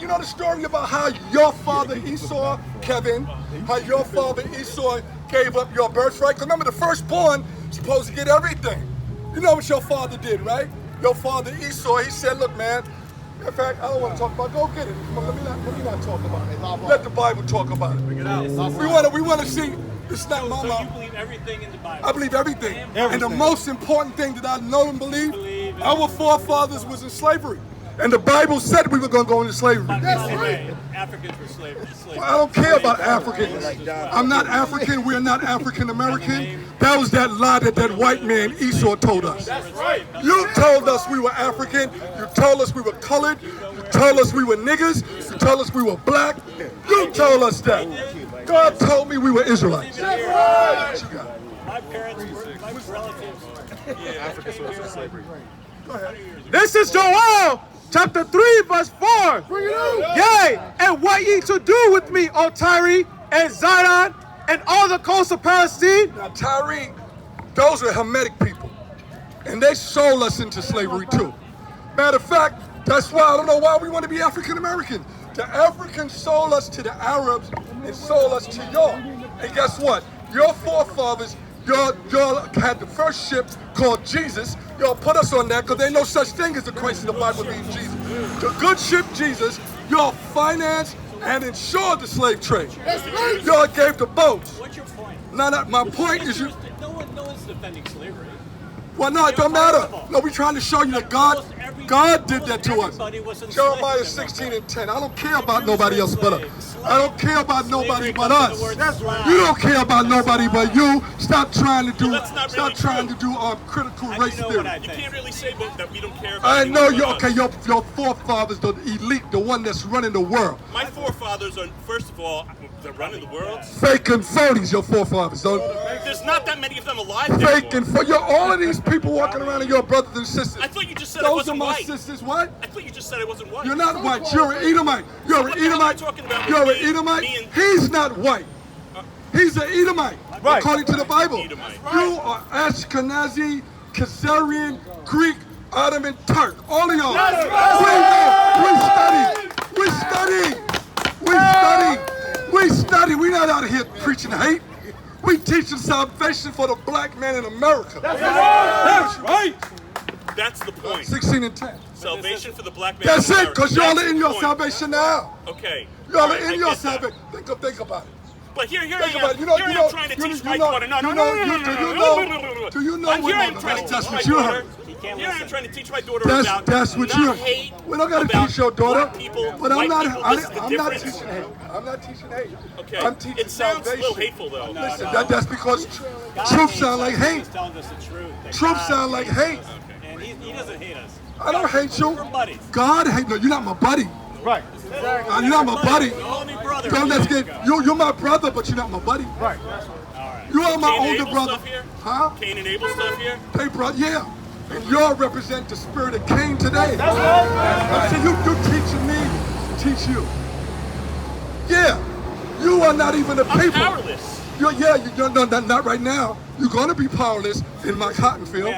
know the story about how your father Esau, Kevin, how your father Esau gave up your birthright? 'Cause remember, the firstborn is supposed to get everything. You know what your father did, right? Your father Esau, he said, look, man, in fact, I don't want to talk about it. Go get it. Come on, let me not talk about it. Let the Bible talk about it. We want to see, it's not my So you mouth. believe everything in the Bible? I believe everything. And the most important thing that I know and believe, our forefathers was in slavery. And the Bible said we were going to go into slavery. Africans were slaves. I don't care about Africans. I'm not African. We're not African American. That was that lie that that white man Esau told us. You told us we were African. You told us we were colored. You told us we were niggas. You told us we were black. You told us that. God told me we were Israelites. What you got? My parents were my relatives. This is Joel chapter 3, verse 4. Yea, and what ye to do with me, O Tyre and Zidon, and all the coasts of Palestine? Now, Tyre, those are Hamitic people. And they sold us into slavery too. Matter of fact, that's why I don't know why we want to be African American. The Africans sold us to the Arabs and sold us to y'all. And guess what? Your forefathers, y'all had the first ship called Jesus. Y'all put us on that because there ain't no such thing as the Christ in the Bible being Jesus. The good ship Jesus, y'all financed and insured the slave trade. Y'all gave the boats. What's your point? Now, my point is you. No one's defending slavery. Well, no, it don't matter. No, we're trying to show you that God did that to us. Jeremiah 16 and 10. I don't care about nobody else but us. I don't care about nobody but us. You don't care about nobody but you. Stop trying to do critical race theory. You can't really say that we don't care about I know anyone you. but Okay, us. your forefathers, the elite, the one that's running the world. My forefathers are, first of all, they're running the world. Fake and phonies, your forefathers. There's not that many of them alive Fake anymore. and phony. All of these people walking around are your brothers and sisters. I thought you just said I Those are wasn't my white. sisters. What? I thought you just said I wasn't white. You're not white. You're an Edomite. You're what an the hell are you Edomite. talking about You're with an me Edomite. and- He's not white. He's an Edomite, according to the Bible. Edomite. You are Ashkenazi, Khazarian, Greek, Ottoman, Turk. All of y'all. We study. We study. We're not out here preaching hate. We teaching salvation for the black man in America. That's right. That's the point. 16 and 10. Salvation for the black man. That's in it, America. because y'all That's are in the your point. salvation now. Okay. Y'all All are right, I in your get that. salvation. Think about it. But here I Think am. about it. Here I am trying to teach my daughter. No. Do you know I'm what? here I am trying to That's teach my what you daughter. heard. Here I am trying to teach my daughter about That's what not you hate. We don't gotta about teach your daughter. black people, But I'm white not. people. This is the I'm not difference. teaching hate. I'm not teaching hate. Okay. I'm teaching It sounds a salvation. little hateful though. Listen, that's because truth sound like hate. He's telling us the truth. Truth sound like hate. And he doesn't hate us. I don't hate you. We're buddies. God hate. No, you're not my buddy. Right. You're not my buddy. Only brother. Don't let's get. You're my brother, but you're not my buddy. Right. You are my Cain and older Abel brother. stuff here? Huh? Cain and Abel stuff here. Hey, bro, yeah. And y'all represent the spirit of Cain today. That's right. So you teaching me to teach you. Yeah. You are not even the I'm people. powerless. You're not right now. You're going to be powerless in my cotton field. Or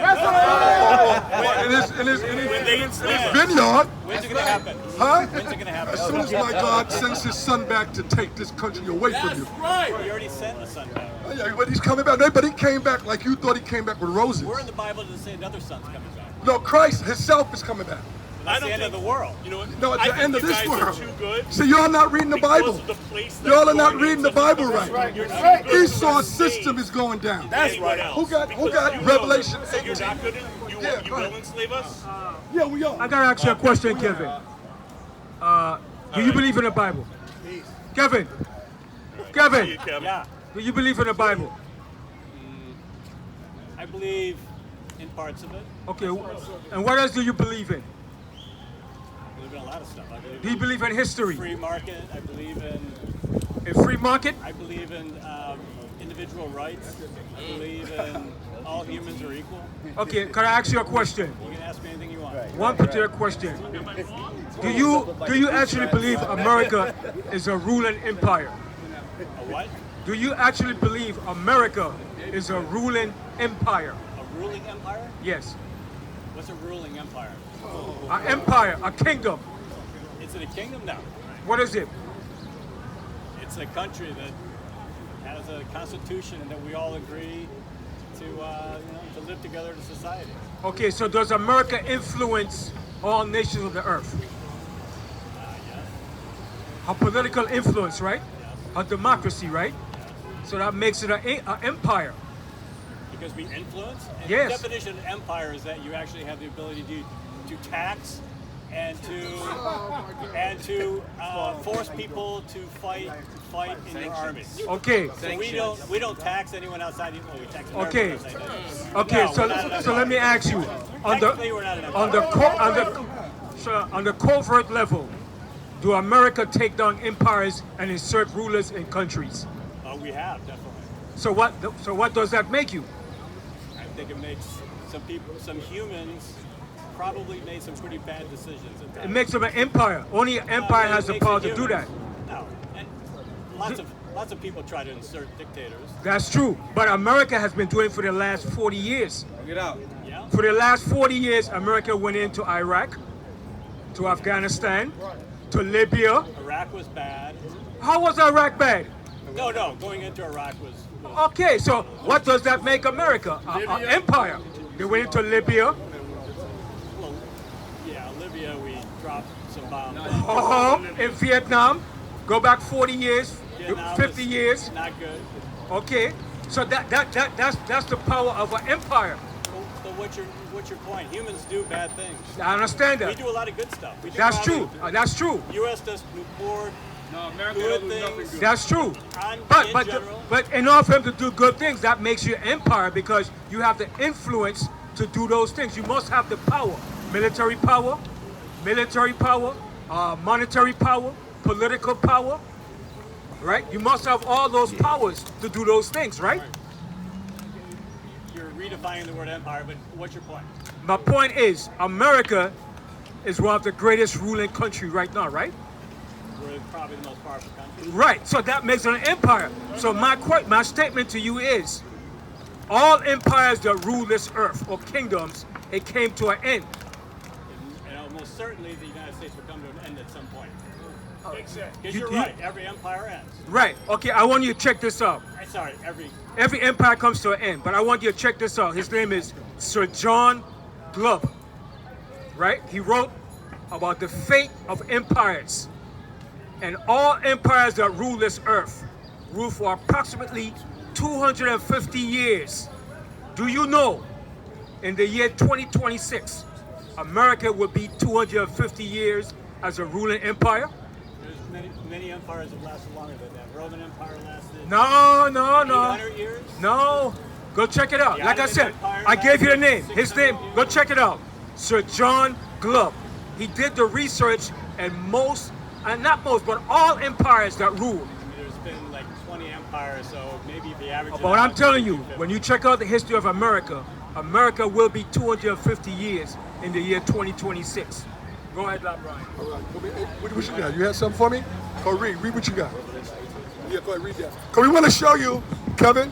vineyard. When's it going to happen? Huh? When's it going to happen? As soon as my God sends his son back to take this country away from you. We already sent the son back. Yeah, but he's coming back. But he came back like you thought he came back with roses. Where in the Bible does it say another son's coming back? No, Christ himself is coming back. That's the end of the world. You know what? No, at the end of this world. Too good. See, y'all not reading the Because Bible. of the place that Y'all are you're not going reading the into. Bible That's right. You're too good Esau's to be system is going down. That's right. Who got You Revelation So you're 18? not good. You Yeah, will enslave us. Yeah, we are. I gotta ask you a question, Kevin. Do you believe in the Bible? Kevin. Kevin, Yeah, do you believe in the Bible? I believe in parts of it. Okay, and what else do you believe in? I believe in a lot of stuff. I believe Do you believe in history? in free market. I believe in Free market? individual rights. I believe in all humans are equal. Okay, can I ask you a question? You can ask me anything you want. One particular question. Do you actually believe America is a ruling empire? A what? Do you actually believe America is a ruling empire? A ruling empire? Yes. What's a ruling empire? An empire, a kingdom. It's in a kingdom now. What is it? It's a country that has a constitution and that we all agree to live together as a society. Okay, so does America influence all nations of the earth? Yes. Her political influence, right? Her democracy, right? So that makes it an empire. Because we influence. And Yes. The definition of empire is that you actually have the ability to tax and to force people to fight in your armies. Okay. So we don't tax anyone outside. Well, we tax Americans Okay. outside. Okay, No, we're not an so let me empire. ask you, on Technically, we're not an on the covert level, do America take down empires and insert rulers in countries? We have definitely. So what does that make you? I think it makes some humans probably made some pretty bad decisions. At It times. makes them an empire. Only an empire It has the makes power it to do that. humans. No, and lots of people try to insert dictators. That's true. But America has been doing it for the last 40 years. Yeah. For the last 40 years, America went into Iraq, to Afghanistan, to Libya. Iraq was bad. How was Iraq bad? No, going into Iraq was Okay, so what does that make America? An empire. They went into Libya. well, yeah, Libya. We dropped some bombs. In Vietnam. Go back 40 years, Vietnam 50 was years. Not good. Okay, so that's the power of an empire. So what's your point? Humans do bad things. I understand We that. do a lot of good stuff. We do That's probably- true. That's true. U.S. does more good things. That's true. In But general. in order for him to do good things, that makes you an empire because you have the influence to do those things. You must have the power, military power, monetary power, political power, right? You must have all those powers to do those things, right? You're redefining the word empire, but what's your point? My point is, America is one of the greatest ruling country right now, right? We're probably the most powerful country. Right, so that makes it an empire. So my statement to you is, all empires that rule this earth or kingdoms, it came to an end. And almost certainly the United States will come to an end at some point. Because You- you're you- right, every empire ends. Right, okay, I want you to check this out. Sorry, Every empire comes to an end, but I want you to check this out. His name is Sir John Glubb, right? He wrote about the fate of empires. And all empires that rule this earth rule for approximately 250 years. Do you know, in the year 2026, America will be 250 years as a ruling empire? there's many empires that lasted longer than that. Roman Empire lasted No. 800 years. No, go check it out. The Like I Ottoman said, Empire I gave you the lasted name. His 600 name, years. go check it out. Sir John Glubb. He did the research, and not most, but all empires that rule. There's been like 20 empires, so maybe the average. But what I'm telling you, when you check out the history of America, America will be 250 years in the year 2026. Go ahead, Brian. All right, what you got? You had something for me? Go read what you got. Yeah, go ahead, read that. Because we want to show you, Kevin,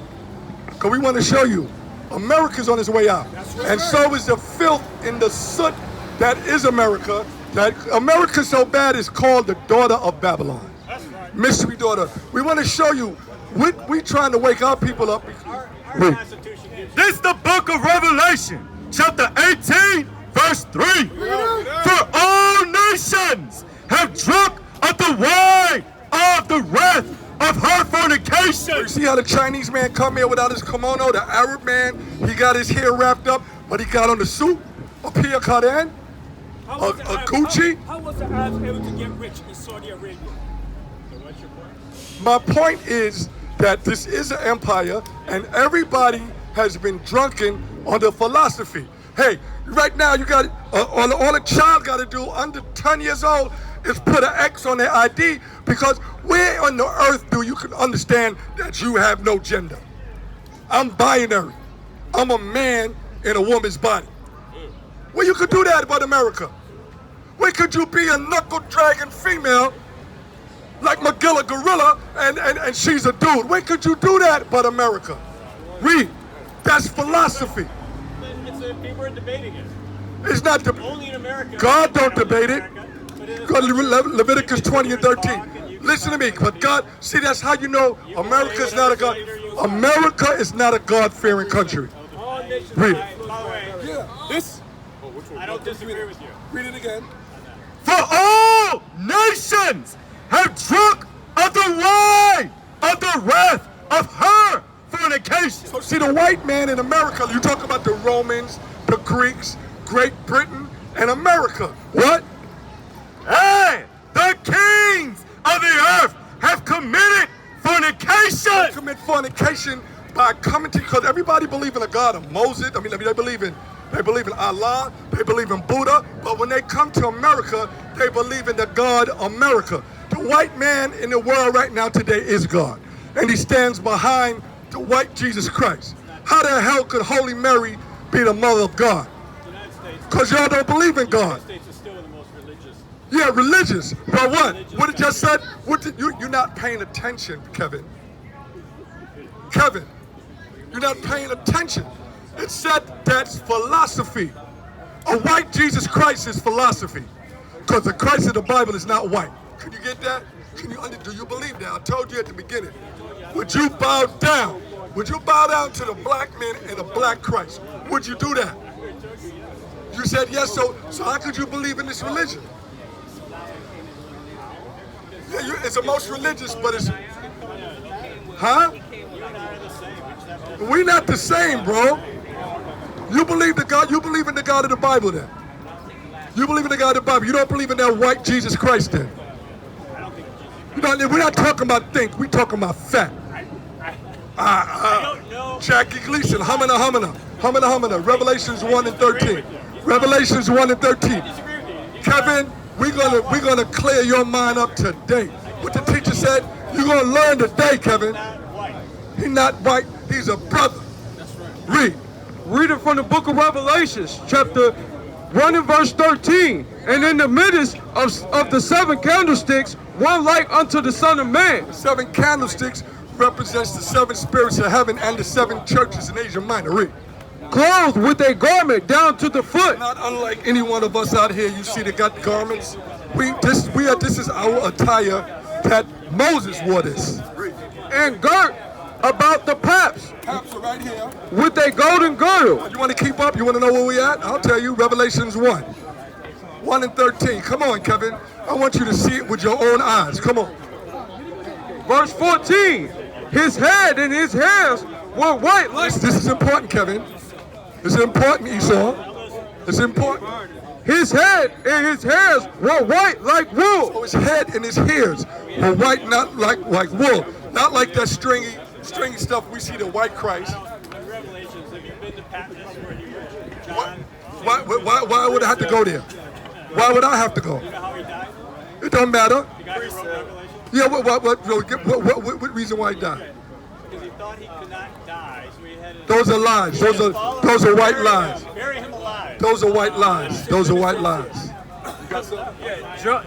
America's on its way out. And so is the filth in the soot that is America, that America's so bad it's called the daughter of Babylon. Mystery daughter. We want to show you, we trying to wake our people up. Our Constitution gives you This is the book of Revelation, chapter 18, verse 3. For all nations have drunk of the wine of the wrath of her fornication. You see how the Chinese man come here without his kimono? The Arab man, he got his hair wrapped up, but he got on the suit, a Pierre Cardin, a Gucci. How was the Arabs able to get rich in Saudi Arabia? My point is that this is an empire, and everybody has been drunken on the philosophy. Hey, right now you got all a child got to do under 10 years old is put an X on their ID, because where on the earth do you can understand that you have no gender? I'm binary. I'm a man in a woman's body. Where you could do that about America? Where could you be a knuckle-dragging female like Magilla Gorilla and she's a dude? Where could you do that but America? Read. That's philosophy. people are debating it. It's not the Only in America. God don't debate it. Go to Leviticus 20 and 13. Listen to me, but God, see, that's how you know America is not a God. America is not a God-fearing country. Read it. This, I don't disagree with you. Read it again. for all nations have drunk of the wine of the wrath of her fornication. So see, the white man in America, you talk about the Romans, the Greeks, Great Britain, and America. What? And the kings of the earth have committed fornication. Commit fornication by coming to, because everybody believe in a God of Moses. I mean, they believe in Allah, they believe in Buddha, but when they come to America, they believe in the God America. The white man in the world right now today is God, and he stands behind the white Jesus Christ. How the hell could Holy Mary be the mother of God? Because y'all don't believe in God. The United States is still the most religious. Yeah, religious. But what? What it just said? You're not paying attention, Kevin. Kevin, you're not paying attention. It said that's philosophy. A white Jesus Christ is philosophy. Because the Christ of the Bible is not white. Can you get that? Do you believe that? I told you at the beginning. Would you bow down? Would you bow down to the black man and the black Christ? Would you do that? You said yes, so how could you believe in this religion? Yeah, it's the most religious, but it's... Huh? We're not the same, bro. You believe in the God of the Bible then. You believe in the God of the Bible. You don't believe in that white Jesus Christ then. We're not talking about think, we're talking about fact. Jackie Gleason, Humana, Revelations 1 and 13. Revelations 1 and 13. Kevin, we're gonna clear your mind up today. What the teacher said, you're gonna learn today, Kevin. He's not white, he's a brother. Read. Read it from the book of Revelations, chapter 1 and verse 13. And in the midst of the seven candlesticks, one like unto the Son of Man. 7 candlesticks represents the 7 spirits of heaven and the 7 churches in Asia Minor. Read. Clothed with a garment down to the foot. Not unlike any one of us out here, you see that got garments. This is our attire that Moses wore this. And girt about the paps. Paps are right here. With a golden girdle. You want to keep up? You want to know where we at? I'll tell you. Revelations 1 and 13. Come on, Kevin. I want you to see it with your own eyes. Come on. Verse 14. His head and his hairs were white like... This is important, Kevin. This is important, Esau. It's important. His head and his hairs were white like wool. So his head and his hairs were white, not like wool. Not like that stringy stuff we see the white Christ. Revelations, have you been to Patmos where you were John? Why would I have to go there? Why would I have to go? You know how he died? It don't matter. The guy who wrote Revelation? Yeah, what reason why he died? Because he thought he could not die, so he had to... Those are lies. Those are white lies. Bury him alive. Those are white lies. Those are white lies.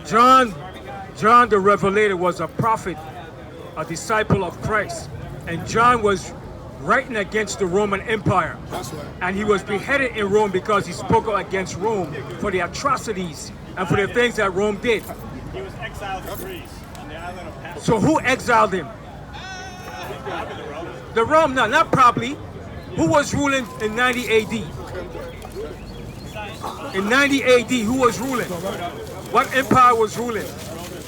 John the Revelator was a prophet, a disciple of Christ. And John was writing against the Roman Empire. That's right. And he was beheaded in Rome because he spoke out against Rome for the atrocities and for the things that Rome did. He was exiled to Greece on the island of Patmos. So who exiled him? The Rome, no, not probably. Who was ruling in 90 AD? In 90 AD, who was ruling? What empire was ruling?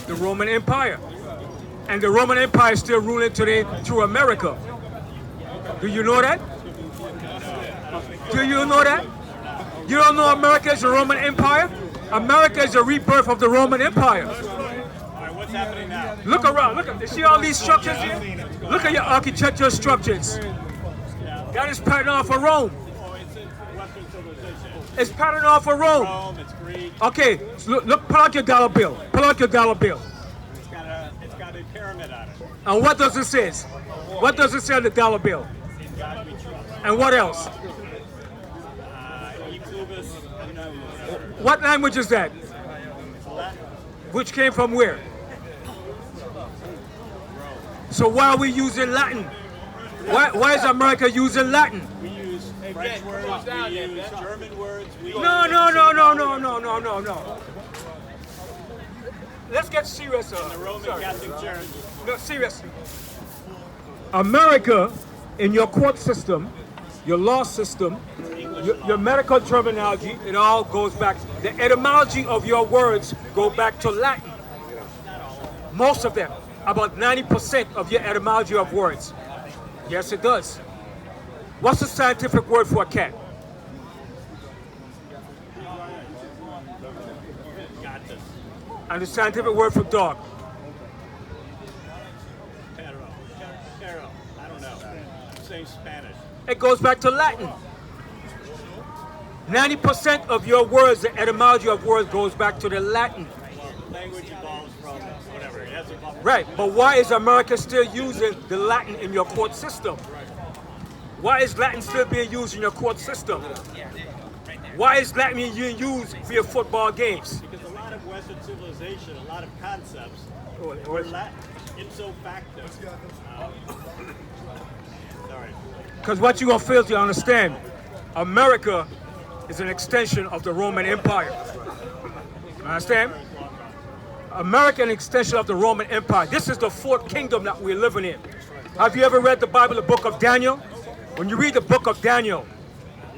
The Roman Empire. And the Roman Empire is still ruling today through America. Do you know that? Do you know that? You don't know America is the Roman Empire? America is a rebirth of the Roman Empire. All right, what's happening now? Look around. Look at. See all these structures here? Look at your architectural structures. That is patterned off of Rome. Oh, it's in Western civilization. It's patterned off of Rome. Rome, it's Greek. Okay, so look, pull out your dollar bill. Pull out your dollar bill. It's got a pyramid on it. And what does it say? What does it say on the dollar bill? In God we trust. And what else? E pluribus unum. What language is that? Latin. Which came from where? So why are we using Latin? Why is America using Latin? We use French words, we use German words. No. Let's get serious. The Roman Catholic Church. No, seriously. America, in your court system, your law system, your medical terminology, it all goes back. The etymology of your words go back to Latin. Most of them. About 90% of your etymology of words. Yes, it does. What's the scientific word for a cat? Got this. And the scientific word for dog? Perro. I don't know. I'm saying Spanish. It goes back to Latin. 90% of your words, the etymology of words, goes back to the Latin. Language evolves from whatever. It has evolved. Right, but why is America still using the Latin in your court system? Why is Latin still being used in your court system? Why is Latin being used for your football games? Because a lot of Western civilization, a lot of concepts were Latin, ipso facto. Sorry. Because what you're going to fail to understand, America is an extension of the Roman Empire. Understand? America is an extension of the Roman Empire. This is the fourth kingdom that we're living in. Have you ever read the Bible, the book of Daniel? When you read the book of Daniel,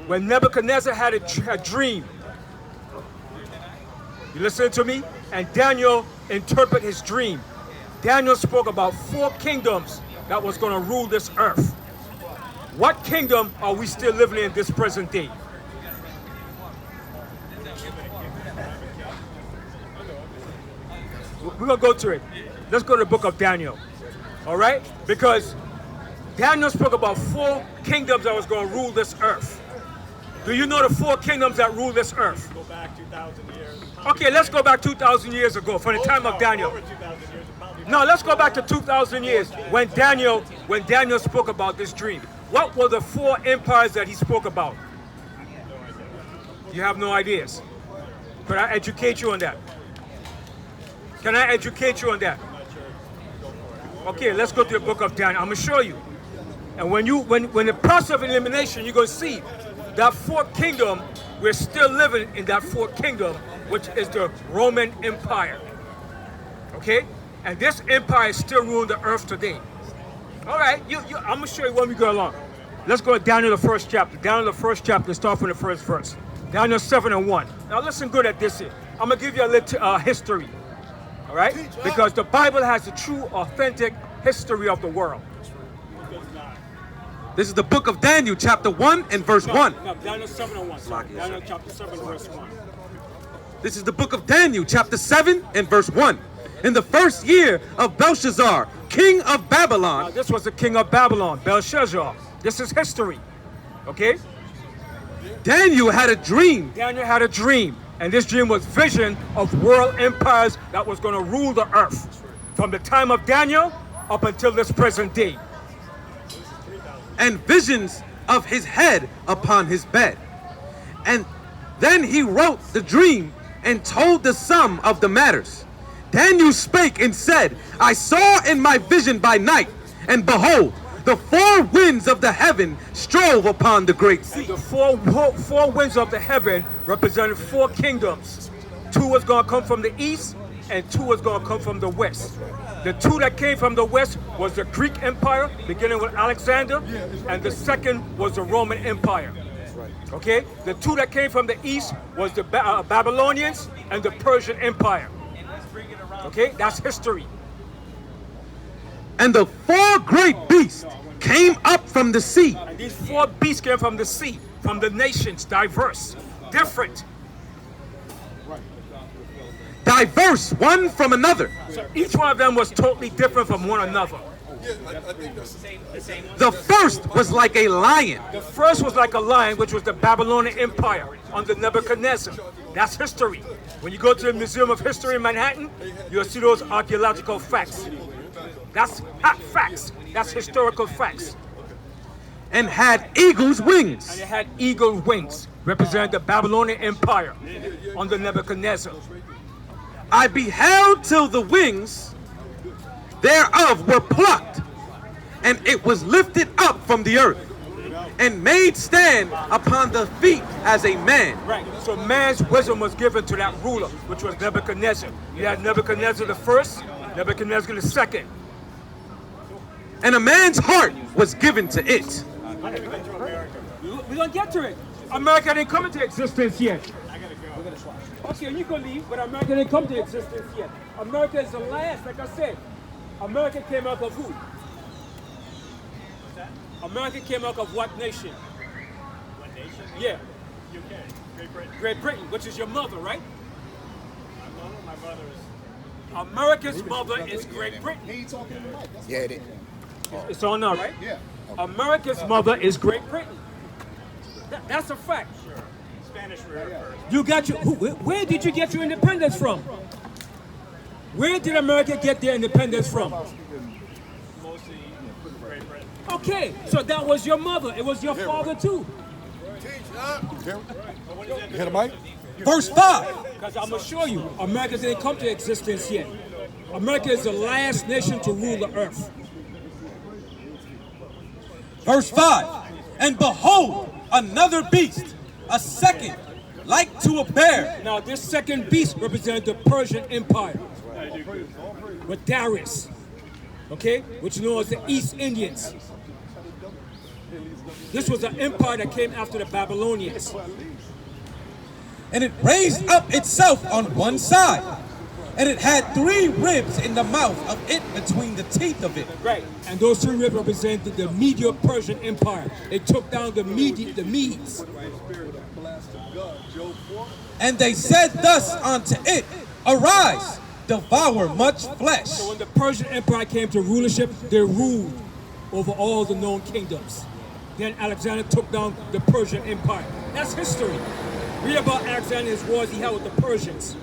when Nebuchadnezzar had a dream, you listen to me? And Daniel interpreted his dream. Daniel spoke about 4 kingdoms that was going to rule this earth. What kingdom are we still living in this present day? We're going to go to it. Let's go to the book of Daniel. All right? Because Daniel spoke about 4 kingdoms that was going to rule this earth. Do you know the 4 kingdoms that rule this earth? Go back 2,000 years. Okay, let's go back 2,000 years ago, from the time of Daniel. Over 2,000 years. Probably No, let's go back to 2,000 years when Daniel spoke about this dream. What were the 4 empires that he spoke about? You have no ideas. Could I educate you on that? Can I educate you on that? Okay, let's go to the book of Daniel. I'm gonna show you. And when the process of elimination, you're gonna see that 4th kingdom, we're still living in that 4th kingdom, which is the Roman Empire. Okay? And this empire is still ruling the earth today. All right, I'm gonna show you when we go along. Let's go to Daniel, the 1st chapter. Daniel, the 1st chapter, start from the 1st verse. Daniel 7:1. Now listen good at this here. I'm gonna give you a little history. All right? Because the Bible has the true, authentic history of the world. This is the book of Daniel, chapter 1 and verse 1. No, Daniel 7:1. Sorry. Daniel chapter 7, verse 1. This is the book of Daniel, chapter 7 and verse 1. In the 1st year of Belshazzar, king of Now, Babylon. this was the king of Babylon, Belshazzar. This is history. Okay? Daniel had a dream. Daniel had a dream. And this dream was vision of world empires that was going to rule the earth. From the time of Daniel up until this present day. And visions of his head upon his bed. And then he wrote the dream and told the sum of the matters. Daniel spake and said, I saw in my vision by night, and behold, the four winds of the heaven strove upon the great sea. The four winds of the heaven represented four kingdoms. Two was going to come from the east, and two was going to come from the west. The two that came from the west was the Greek Empire, beginning with Alexander, and the second was the Roman Empire. Okay? The two that came from the east was the Babylonians and the Persian Empire. Okay? That's history. And the four great beasts came up from the sea. And these four beasts came from the sea, from the nations, diverse, different. Diverse one from another. So each one of them was totally different from one another. I think that's The first was like a lion. The first was like a lion, which was the Babylonian Empire under Nebuchadnezzar. That's history. When you go to the Museum of History in Manhattan, you'll see those archaeological facts. That's hot facts. That's historical facts. And had eagle's wings. And it had eagle wings, representing the Babylonian Empire under Nebuchadnezzar. I beheld till the wings thereof were plucked, and it was lifted up from the earth, and made stand upon the feet as a man. Right. So man's wisdom was given to that ruler, which was Nebuchadnezzar. You had Nebuchadnezzar the first, Nebuchadnezzar the second. And a man's heart was given to it. We're gonna get to it. America didn't come into existence yet. Okay, you can leave, but America didn't come to existence yet. America is the last, like I said. America came out of who? America came out of what nation? What nation? Yeah, UK. Great Britain. Great Britain, which is your mother, right? My mother is. America's mother is Great Britain. Yeah, it is. It's on now, right? Yeah. America's mother is Great Britain. That's a fact. Spanish were first. You got your. Where did you get your independence from? Where did America get their independence from? Mostly Great Britain. Okay, so that was your mother. It was your father too. You hear the mic? Verse 5. Because I'm gonna show you, America didn't come to existence yet. America is the last nation to rule the earth. Verse 5. And behold, another beast, a second, like to a bear. Now this second beast represented the Persian Empire with Darius, okay, which is known as the East Indians. This was an empire that came after the Babylonians. And it raised up itself on one side, and it had 3 ribs in the mouth of it between the teeth of it. Right, and those 3 ribs represented the Medo-Persian Empire. It took down the Medes. And they said thus unto it, Arise, devour much flesh. So when the Persian Empire came to rulership, they ruled over all the known kingdoms. Then Alexander took down the Persian Empire. That's history. Read about Alexander and his wars he had with the Persians.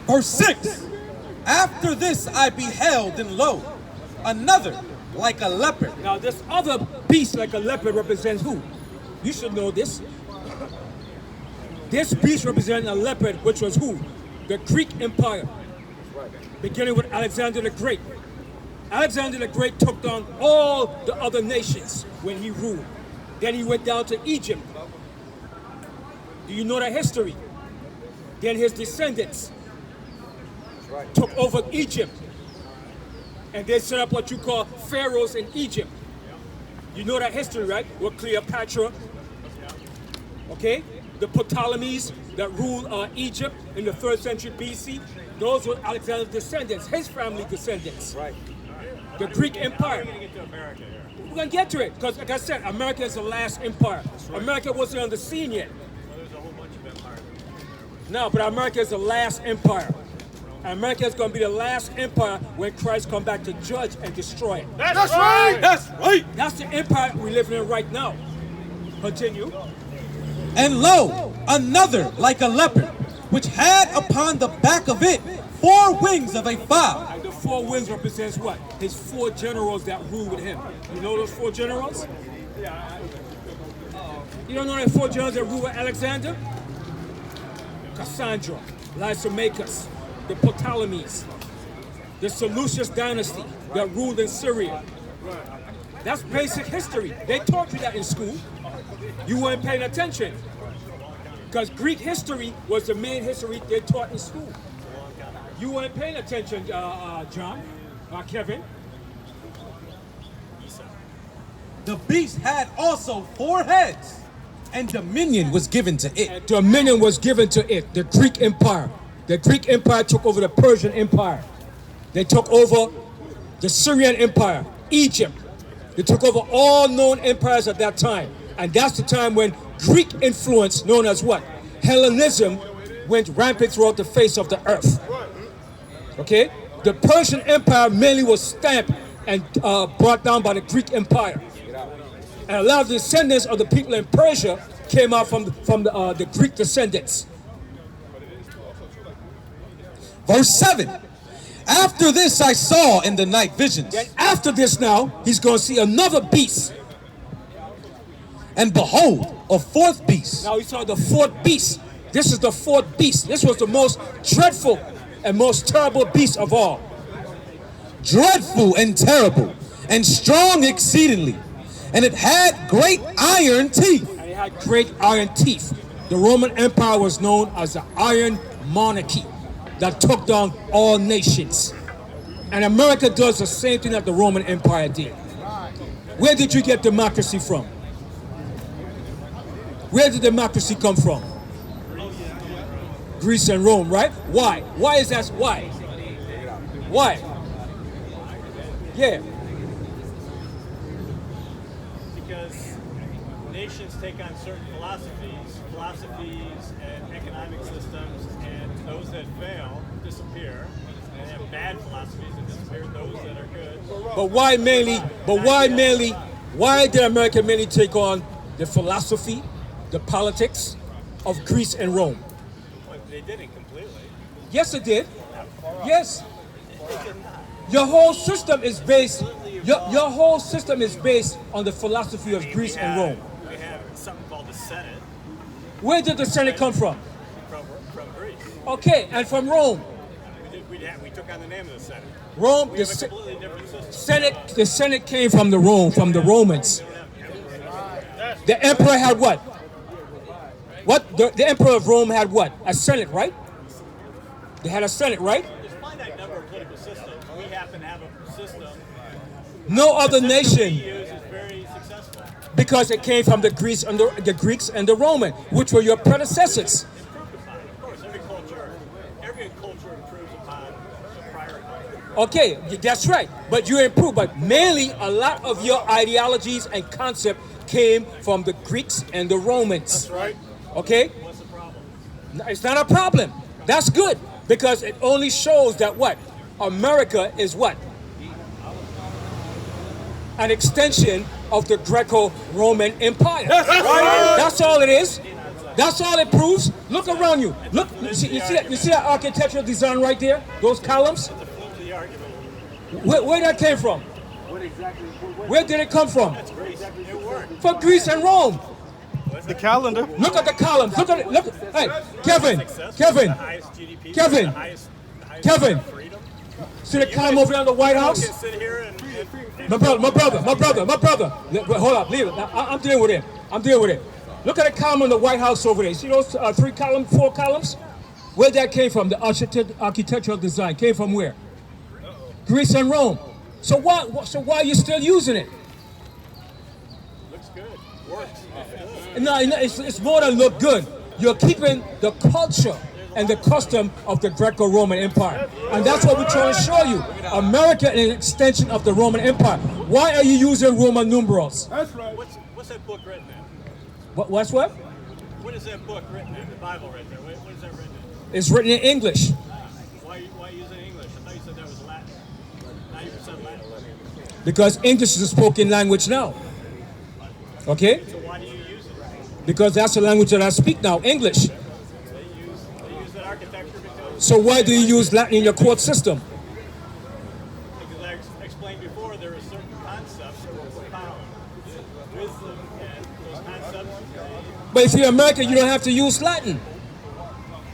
Verse 6. After this I beheld, and lo, another like a leopard. Now this other beast like a leopard represents who? You should know this. This beast represented a leopard, which was who? The Greek Empire. Beginning with Alexander the Great. Alexander the Great took down all the other nations when he ruled. Then he went down to Egypt. Do you know that history? Then his descendants took over Egypt. And they set up what you call pharaohs in Egypt. You know that history, right? With Cleopatra. Okay? The Ptolemies that ruled Egypt in the 3rd century BC. Those were Alexander's descendants, his family descendants. Right. The Greek Empire. We're going to get to it, because like I said, America is the last empire. America wasn't on the scene yet. No, but America is the last empire. America is going to be the last empire when Christ comes back to judge and destroy it. That's right. That's right. That's the empire we're living in right now. Continue. And lo, another like a leopard, which had upon the back of it 4 wings of a fowl. And the 4 winds represents what? His 4 generals that rule with him. You know those 4 generals? You don't know the 4 generals that rule with Alexander? Cassandra, Lysimachus, the Ptolemies. the Seleucus dynasty that ruled in Syria. That's basic history. They taught you that in school. You weren't paying attention. Because Greek history was the main history they taught in school. You weren't paying attention, John, Kevin. The beast had also 4 heads, and dominion was given to it. And dominion was given to it, the Greek Empire. The Greek Empire took over the Persian Empire. They took over the Syrian Empire, Egypt. They took over all known empires at that time. And that's the time when Greek influence, known as what? Hellenism, went rampant throughout the face of the earth. Okay? The Persian Empire mainly was stamped and brought down by the Greek Empire. And a lot of the descendants of the people in Persia came out from the Greek descendants. Verse 7. After this I saw in the night visions. Then after this now, he's going to see another beast. And behold, a 4th beast. Now he saw the 4th beast. This is the 4th beast. This was the most dreadful and most terrible beast of all. Dreadful and terrible, and strong exceedingly. And it had great iron teeth. And it had great iron teeth. The Roman Empire was known as the Iron Monarchy that took down all nations. And America does the same thing that the Roman Empire did. Where did you get democracy from? Where did democracy come from? Greece and Rome, right? Why? Why is that? Why? Why? Yeah. Because nations take on certain philosophies and economic systems, and those that fail disappear, and have bad philosophies that disappear, those that are good. But why mainly, why did America mainly take on the philosophy, the politics of Greece and Rome? Well, they didn't completely. Yes, it did. Yes. Your whole system is based, your whole system is based on the philosophy of Greece and Rome. We have something called the Senate Where did the Senate come from? from Greece. Okay, and from Rome. We took on the name of the Senate. Rome, We the have a completely different system. The Senate came from the Romans. The emperor had what? What? The emperor of Rome had what? A Senate, right? They had a Senate, right? There's a finite number of political systems. We happen to have a system. No other The system nation, we use is very successful. because it came from the Greeks and the Roman, which were your predecessors. Improved upon. Of course, every culture improves upon the prior culture. Okay, that's right. But you improved. But mainly, a lot of your ideologies and concept came from the Greeks and the Romans. That's right. Okay? What's the problem? No, it's not a problem. That's good, because it only shows that what? America is what? An extension of the Greco-Roman Empire. That's right. That's all it is. That's all it proves. Look around you. Look, you see that architectural design right there? Those columns? The argument. Where that came from? Where did it come from? It worked. From Greece and Rome. The calendar. Look at the columns. Look at it. Look. Hey, Kevin. The highest GDP. Kevin. The highest Kevin. freedom. See the column over there in the White You House? can sit here and My brother. Hold up, leave it. I'm dealing with it. Look at the column in the White House over there. See those 4 columns? Where that came from? The architectural design came from where? Greece and Rome. So why are you still using it? looks good. Works. No, it's more than look good. You're keeping the culture and the custom of the Greco-Roman Empire. And that's what we're trying to show you. America is an extension of the Roman Empire. Why are you using Roman numerals? That's right. What's that book written in? What's what? What is that book written in? The Bible right there. What is that written in? It's written in English. Why use it in English? I thought you said that was Latin. 90% Latin. Because English is a spoken language now. Okay? So why do you use it? Because that's the language that I speak now, English. They use that architecture because So why do you use Latin in your court system? I explained before, there are certain concepts of power, wisdom, and those concepts. But if you're American, you don't have to use Latin.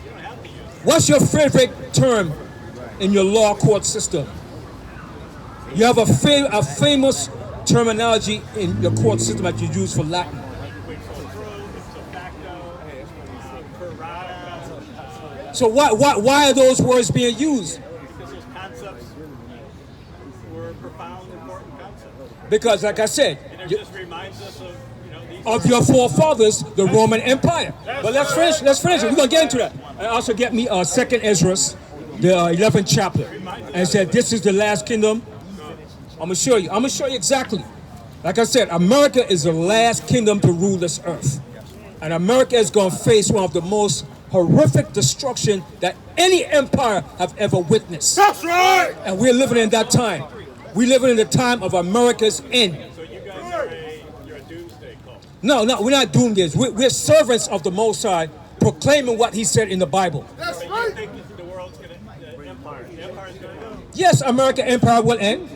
You don't have to use it. What's your favorite term in your law court system? You have a famous terminology in your court system that you use for Latin. So why are those words being used? Because those concepts were profound, important concepts. Because, like I said, And it just reminds us of, these of your forefathers, the Roman Empire. But let's finish it. We're going to get into that. And also get me 2nd Ezra, the 11th chapter. And said, this is the last kingdom. I'm going to show you. I'm going to show you exactly. Like I said, America is the last kingdom to rule this earth. And America is going to face one of the most horrific destruction that any empire have ever witnessed. That's right. And we're living in that time. We're living in the time of America's end. So you guys you're a doomsday cult. No, we're not doing this. We're servants of the Most High, proclaiming what He said in the Bible. That's You right. think the world's going to, the empire's going to go? Yes, American empire will end.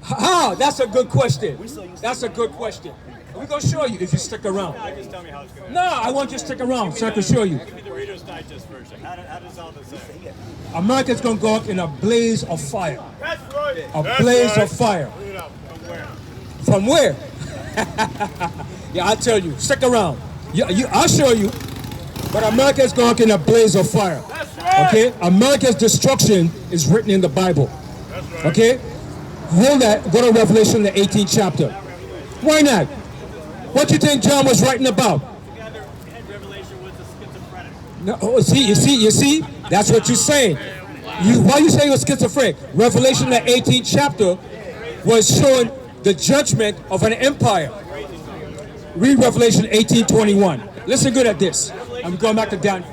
How? That's a good question. That's a good question. We're going to show you if you stick around. No, just tell me how it's going to No, I want you to stick around so I can show you. Give me the Reader's Digest version. How does all this end? America's going to go up in a blaze of fire. That's right. A blaze of fire. From where? From where? Yeah, I'll tell you. Stick around. I'll show you. But America is going in a blaze of fire. Okay? America's destruction is written in the Bible. Okay? Hold that. Go to Revelation, the 18th chapter. Why not? What do you think John was writing about? The guy that had Revelation was a schizophrenic. No, oh, you see? That's what you're saying. Why you say he was schizophrenic? Revelation, the 18th chapter, was showing the judgment of an empire. Read Revelation 18:21. Listen good at this. I'm going back to down.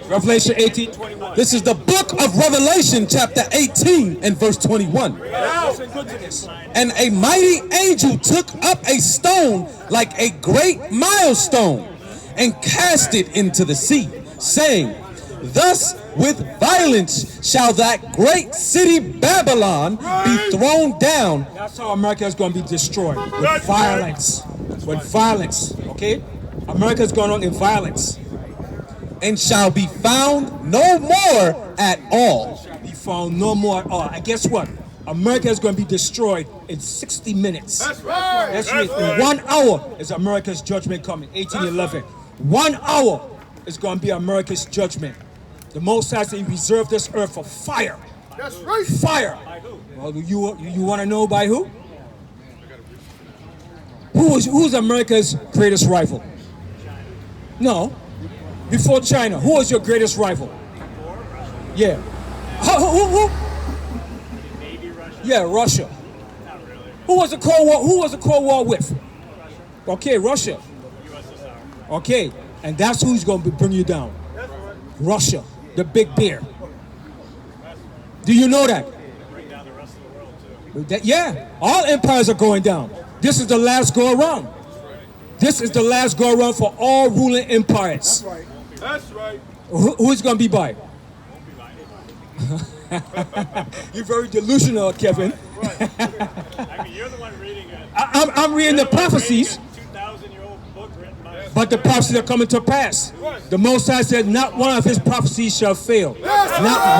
Revelation 18:21. This is the book of Revelation, chapter 18 and verse 21. Listen good to this. And a mighty angel took up a stone like a great milestone and cast it into the sea, saying, thus with violence shall that great city Babylon be thrown down. That's how America is going to be destroyed. With violence. With violence. Okay? America is going on in violence. And shall be found no more at all. Be found no more at all. And guess what? America is going to be destroyed in 60 minutes. That's right. That's it. In 1 hour is America's judgment coming. 1811. 1 hour is going to be America's judgment. The Most High said He reserved this earth for fire. That's right. Fire. Well, you want to know by who? Who's America's greatest rival? No. Before China, who was your greatest rival? Yeah. Who? Yeah, Russia. Who was the Cold War? Who was the Cold War with? Okay, Russia. Okay, and that's who's going to bring you down. Russia, the big bear. Do you know that? Bring down the rest of the world, too. Yeah, all empires are going down. This is the last go around. This is the last go around for all ruling empires. That's right. That's right. Who's going to be by? You're very delusional, Kevin. I mean, you're the one reading it. I'm reading the prophecies, 2,000-year-old book written by but the prophecies are coming to pass. The Most High said, not one of His prophecies shall fail. Not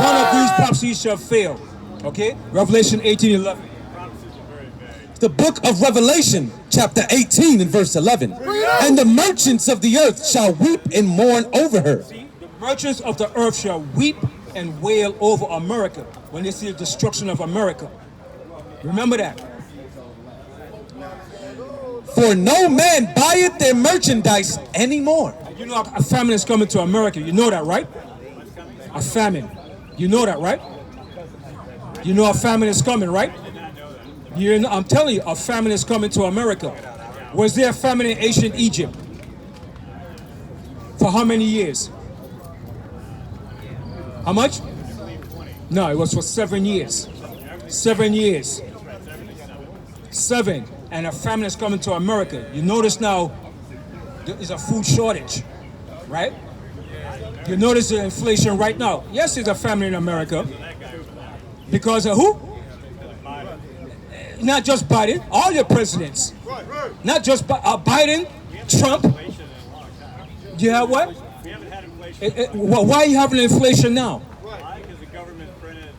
one of these prophecies shall fail. Okay? Revelation 18:11. prophecies are very vague. The book of Revelation, chapter 18 and verse 11. And the merchants of the earth shall weep and mourn over her. The merchants of the earth shall weep and wail over America when they see the destruction of America. Remember that. For no man buyeth their merchandise anymore. You know a famine is coming to America. You know that, right? A famine. You know that, right? You know a famine is coming, right? I'm telling you, a famine is coming to America. Was there a famine in ancient Egypt? For how many years? How much? No, it was for 7 years. 7 years. 7. And a famine is coming to America. You notice now there is a food shortage, right? You notice the inflation right now. Yes, there's a famine in America. Because of who? Not just Biden, all your presidents. Not just Biden, Trump. You have what? We haven't had inflation. Why are you having inflation now? Why? Because the government printed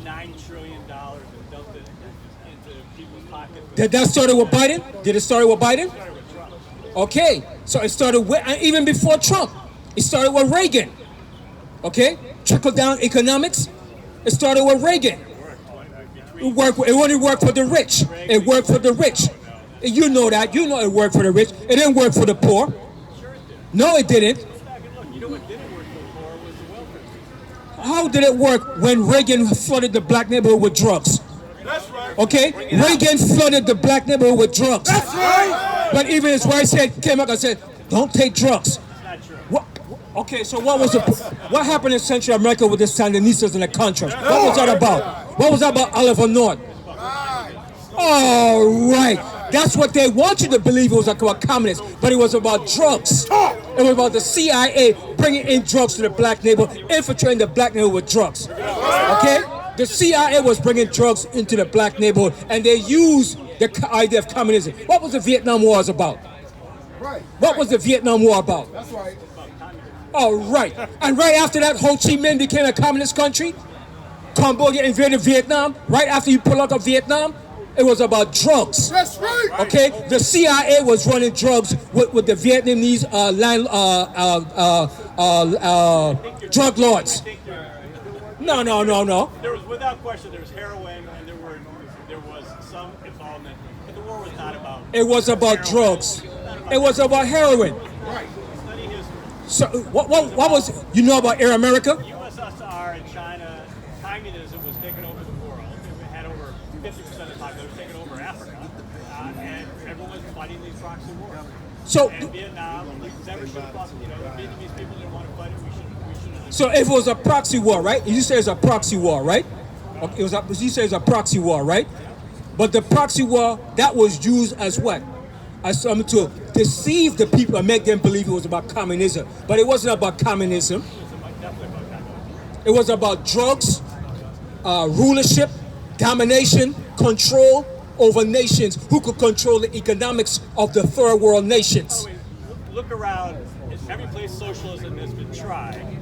$9 trillion Did that started with Biden? Did it start with Biden? Okay, so it started with, and even before Trump, it started with Reagan. Okay, trickle down economics. It started with Reagan. It only worked for the rich. It worked for the rich. You know that. You know it worked for the rich. It didn't work for the poor. No, it didn't. How did it work when Reagan flooded the black neighborhood with drugs? That's right. Okay, Reagan flooded the black neighborhood with drugs. That's right. But even his wife came up and said, "Don't take drugs." What? Okay, so what happened in Central America with the Sandinistas and the Contras? What was that about? What was that about Oliver North? All right. That's what they want you to believe it was about communists, but it was about drugs. It was about the CIA bringing in drugs to the black neighborhood, infiltrating the black neighborhood with drugs. Okay? The CIA was bringing drugs into the black neighborhood, and they used the idea of communism. What was the Vietnam War about? What was the Vietnam War about? That's right. All right. And right after that, Ho Chi Minh became a communist country. Cambodia invaded Vietnam. Right after you pull out of Vietnam, it was about drugs. That's right. Okay, the CIA was running drugs with the Vietnamese drug lords. No. There was, without question, there was heroin and there was some involvement, but the war was not about. It was about drugs. It was about heroin. Right. Study history. So what was you know about Air America? USSR and China, communism was taking over the world. It had over 50% of the population taking over Africa, and everyone was fighting these proxy wars. So and Vietnam, never should have fought. You know, the Vietnamese people didn't want to fight it. We should. So if it was a proxy war, right? You say it's a proxy war, right? Okay, you say it's a proxy war, right? But the proxy war that was used as what? As something to deceive the people and make them believe it was about communism. But it wasn't about communism. It was about drugs, rulership, domination, control over nations who could control the economics of the third world nations. Look around. Every place socialism has been tried,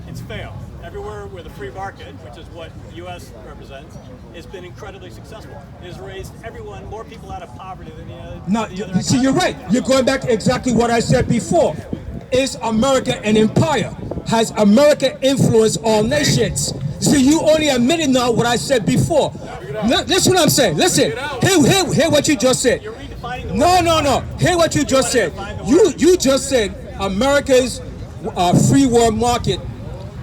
it's failed. Everywhere where the free market, which is what the U.S. represents, has been incredibly successful. It has raised more people out of poverty than the other. Now, you see, you're right. You're going back to exactly what I said before. Is America an empire? Has America influenced all nations? See, you only admitted now what I said before. Listen what I'm saying. Listen. Hear what you just said. No. Hear what you just said. You just said America's free world market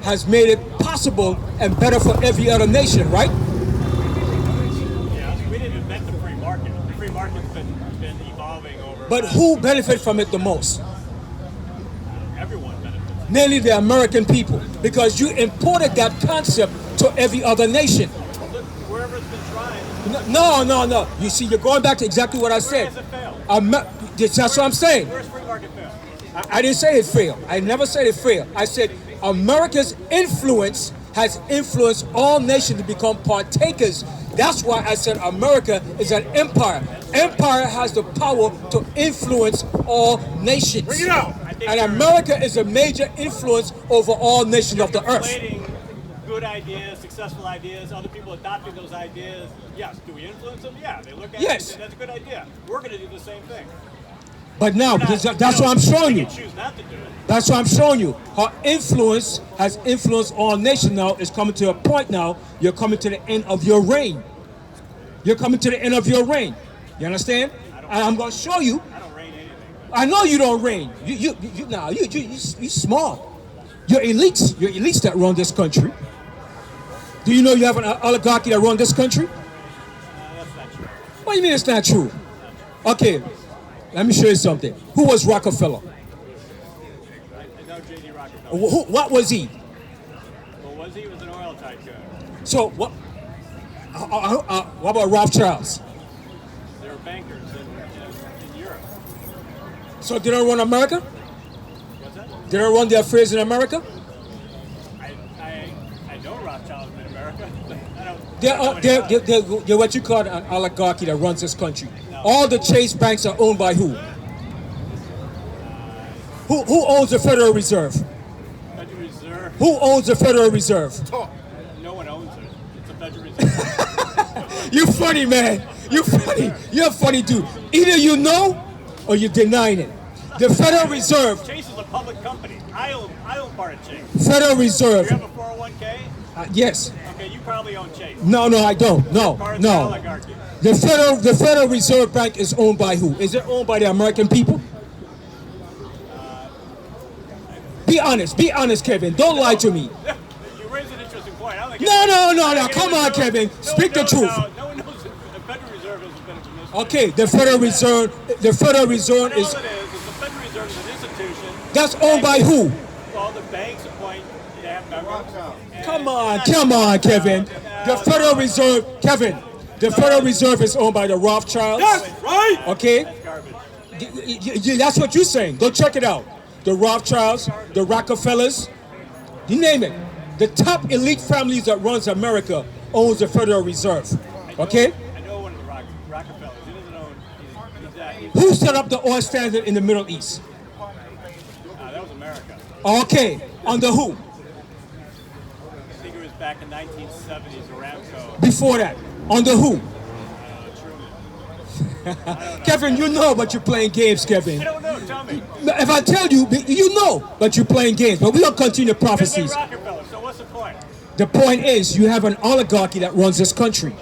has made it possible and better for every other nation, right? Yeah, we didn't invent the free market. The free market's been evolving over. But who benefit from it the most? Everyone benefits. Mainly the American people, because you imported that concept to every other nation. Look, wherever it's been trying. No. You see, you're going back to exactly what I said. Where has it failed? That's what I'm saying. Where's free market failed? I didn't say it failed. I never said it failed. I said America's influence has influenced all nations to become partakers. That's why I said America is an empire. Empire has the power to influence all nations. Bring it out. And America is a major influence over all nations of the earth. Conflating good ideas, successful ideas, other people adopting those ideas. Yes. Do we influence them? Yeah. They look at it and say, that's a good idea. We're going to do the same thing. But now, that's what I'm showing you. Choose not to do it. That's what I'm showing you. Her influence has influenced all nations now. It's coming to a point now. You're coming to the end of your reign. You're coming to the end of your reign. You understand? And I'm going to show you. I don't reign anything. I know you don't reign. You small. You're elites. You're elites that run this country. Do you know you have an oligarchy that run this country? That's not true. What do you mean it's not true? Okay, let me show you something. Who was Rockefeller? I know J.D. Rockefeller. What was he? What was he? He was an oil tycoon. So what about Rothschilds? They were bankers in Europe. So did they run America? What's that? Did they run the affairs in America? I know Rothschilds in America. I don't. They're what you call an oligarchy that runs this country. All the Chase banks are owned by who? Who owns the Federal Reserve? Federal Reserve. Who owns the Federal Reserve? No one owns it. It's a Federal Reserve. You funny, man. You funny. You're a funny dude. Either you know or you're denying it. The Federal Reserve. Chase is a public company. I own part of Chase. Federal Reserve. You have a 401k? Yes. Okay, you probably own Chase. No, I don't. No. Part of the oligarchy. The Federal Reserve Bank is owned by who? Is it owned by the American people? Be honest, Kevin. Don't lie to me. You raise an interesting point. I don't think No. Come on, Kevin. Speak the truth. No one knows the Federal Reserve hasn't been in this. Okay, the Federal Reserve is. All it is the Federal Reserve is an institution. That's owned by who? All the banks appoint. They have members. Come on, Kevin. The Federal Reserve, Kevin. The Federal Reserve is owned by the Rothschilds. That's right. Okay. That's garbage. That's what you're saying. Go check it out. The Rothschilds, the Rockefellers, you name it. The top elite families that runs America owns the Federal Reserve. Okay? I know one of the Rockefellers. He doesn't own. He's Who set up the oil standard in the Middle East? that was America. Okay. Under who? I think it was back in 1970s, Aramco. Before that? Under who? Truman. Kevin, you know, but you're playing games, Kevin. I don't know. Tell me. If I tell you, you know, but you're playing games. But we don't continue prophecies. Rockefeller. So what's the point? The point is, you have an oligarchy that runs this country.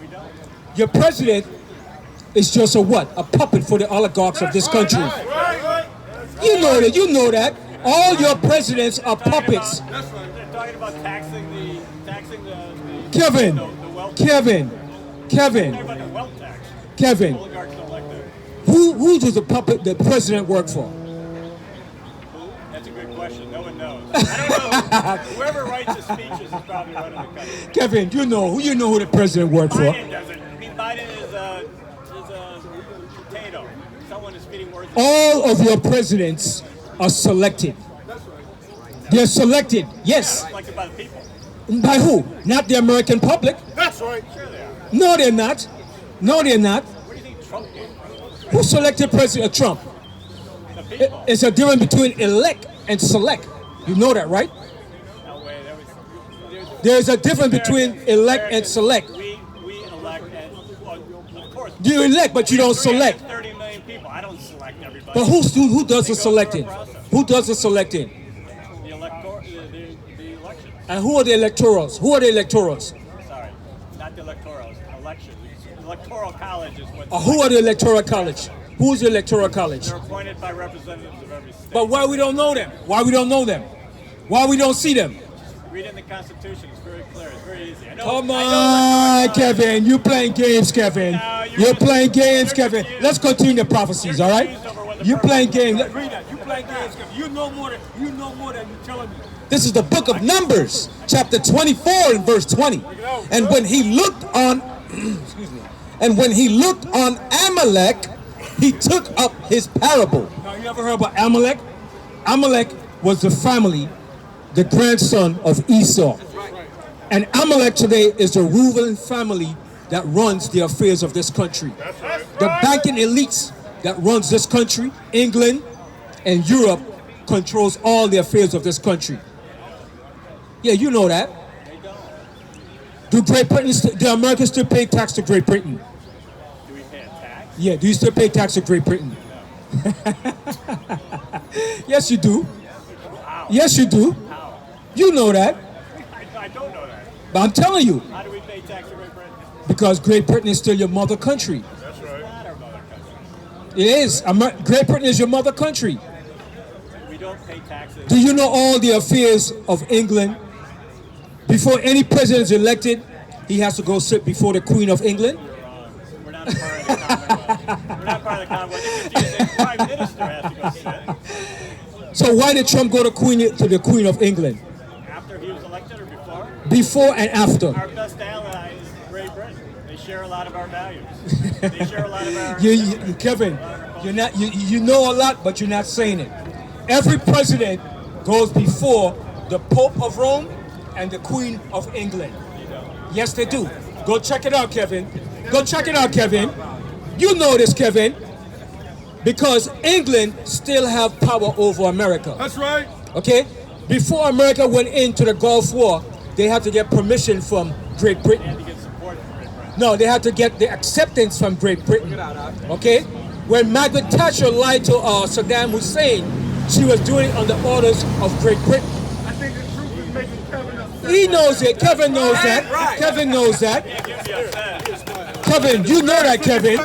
We don't. Your president is just a what? A puppet for the oligarchs of this country. You know that. You know that. All your presidents are puppets. They're talking about taxing the Kevin, the wealth. Kevin, They're talking about the wealth tax. Kevin. Oligarchs don't like that. Who does the puppet the president work for? That's a good question. No one knows. I don't know. Whoever writes the speeches is probably running the country. Kevin, you know who the president works for. Biden doesn't. I mean, Biden is a potato. Someone is feeding words. All of your presidents are selected. They're selected, yes. Selected by the people. By who? Not the American public. That's right. Sure they are. No, they're not. No, they're not. Where do you think Trump came from? Who selected President Trump? The people. It's a difference between elect and select. You know that, right? No way. There's a difference between elect and select. We elect and, well, of course. You elect, but you don't select. 30 million people. I don't select everybody. But who does the They go through a selecting? process. Who does the selecting? The election. And who are the electorals? Who are the electorals? Sorry, not the electorals. Election. The electoral college is what. Who are the electoral college? Who's the electoral college? They're appointed by representatives of every state. But why we don't know them? Why we don't know them? Why we don't see them? Read it in the Constitution. It's very clear. It's very easy. I know, Come I know on, electoral college. Kevin. You playing games, Kevin. No, You're playing games, you're Kevin. confused. Let's continue the prophecies, all right? confused over what the You playing purpose games. of Read that. You playing games, Kevin. You know more than you're telling me. This is the book of Numbers, chapter 24 and verse 20. And when he looked on, excuse me, and when he looked on Amalek, he took up his parable. Now, you ever heard about Amalek? Amalek was the family, the grandson of Esau. And Amalek today is the ruling family that runs the affairs of this country. The banking elites that runs this country, England and Europe, controls all the affairs of this country. Yeah, you know that. Do Great Britain, do Americans still pay tax to Great Britain? Do we pay a tax? Yeah, do you still pay tax to Great Britain? Yes, you do. Yes, you do. How? You know that. I don't know that. But I'm telling you, How do we pay tax to Great Britain? because Great Britain is still your mother country. That's right. Not our mother country. It is. Great Britain is your mother country. We don't pay taxes. Do you know all the affairs of England? Before any president is elected, he has to go sit before the Queen of England. We're not a part of the Commonwealth. We're not part of the Commonwealth. The Prime Minister has to go sit. So why did Trump go to the Queen of England? After he was elected or before? Before and after. Our best ally is Great Britain. They share a lot of our values. They share a lot of our... Kevin, you're not. You know a lot, but you're not saying it. Every president goes before the Pope of Rome and the Queen of England. Yes, they do. Go check it out, Kevin. Go check it out, Kevin. You know this, Kevin, because England still have power over America. That's right. Okay? Before America went into the Gulf War, they had to get permission from Great Britain. to get support from Great Britain. No, they had to get the acceptance from Great Britain. Okay? When Margaret Thatcher lied to Saddam Hussein, she was doing it on the orders of Great Britain. I think the truth is making Kevin upset. He knows it. Kevin knows that. Kevin knows that. Kevin, you know that, Kevin.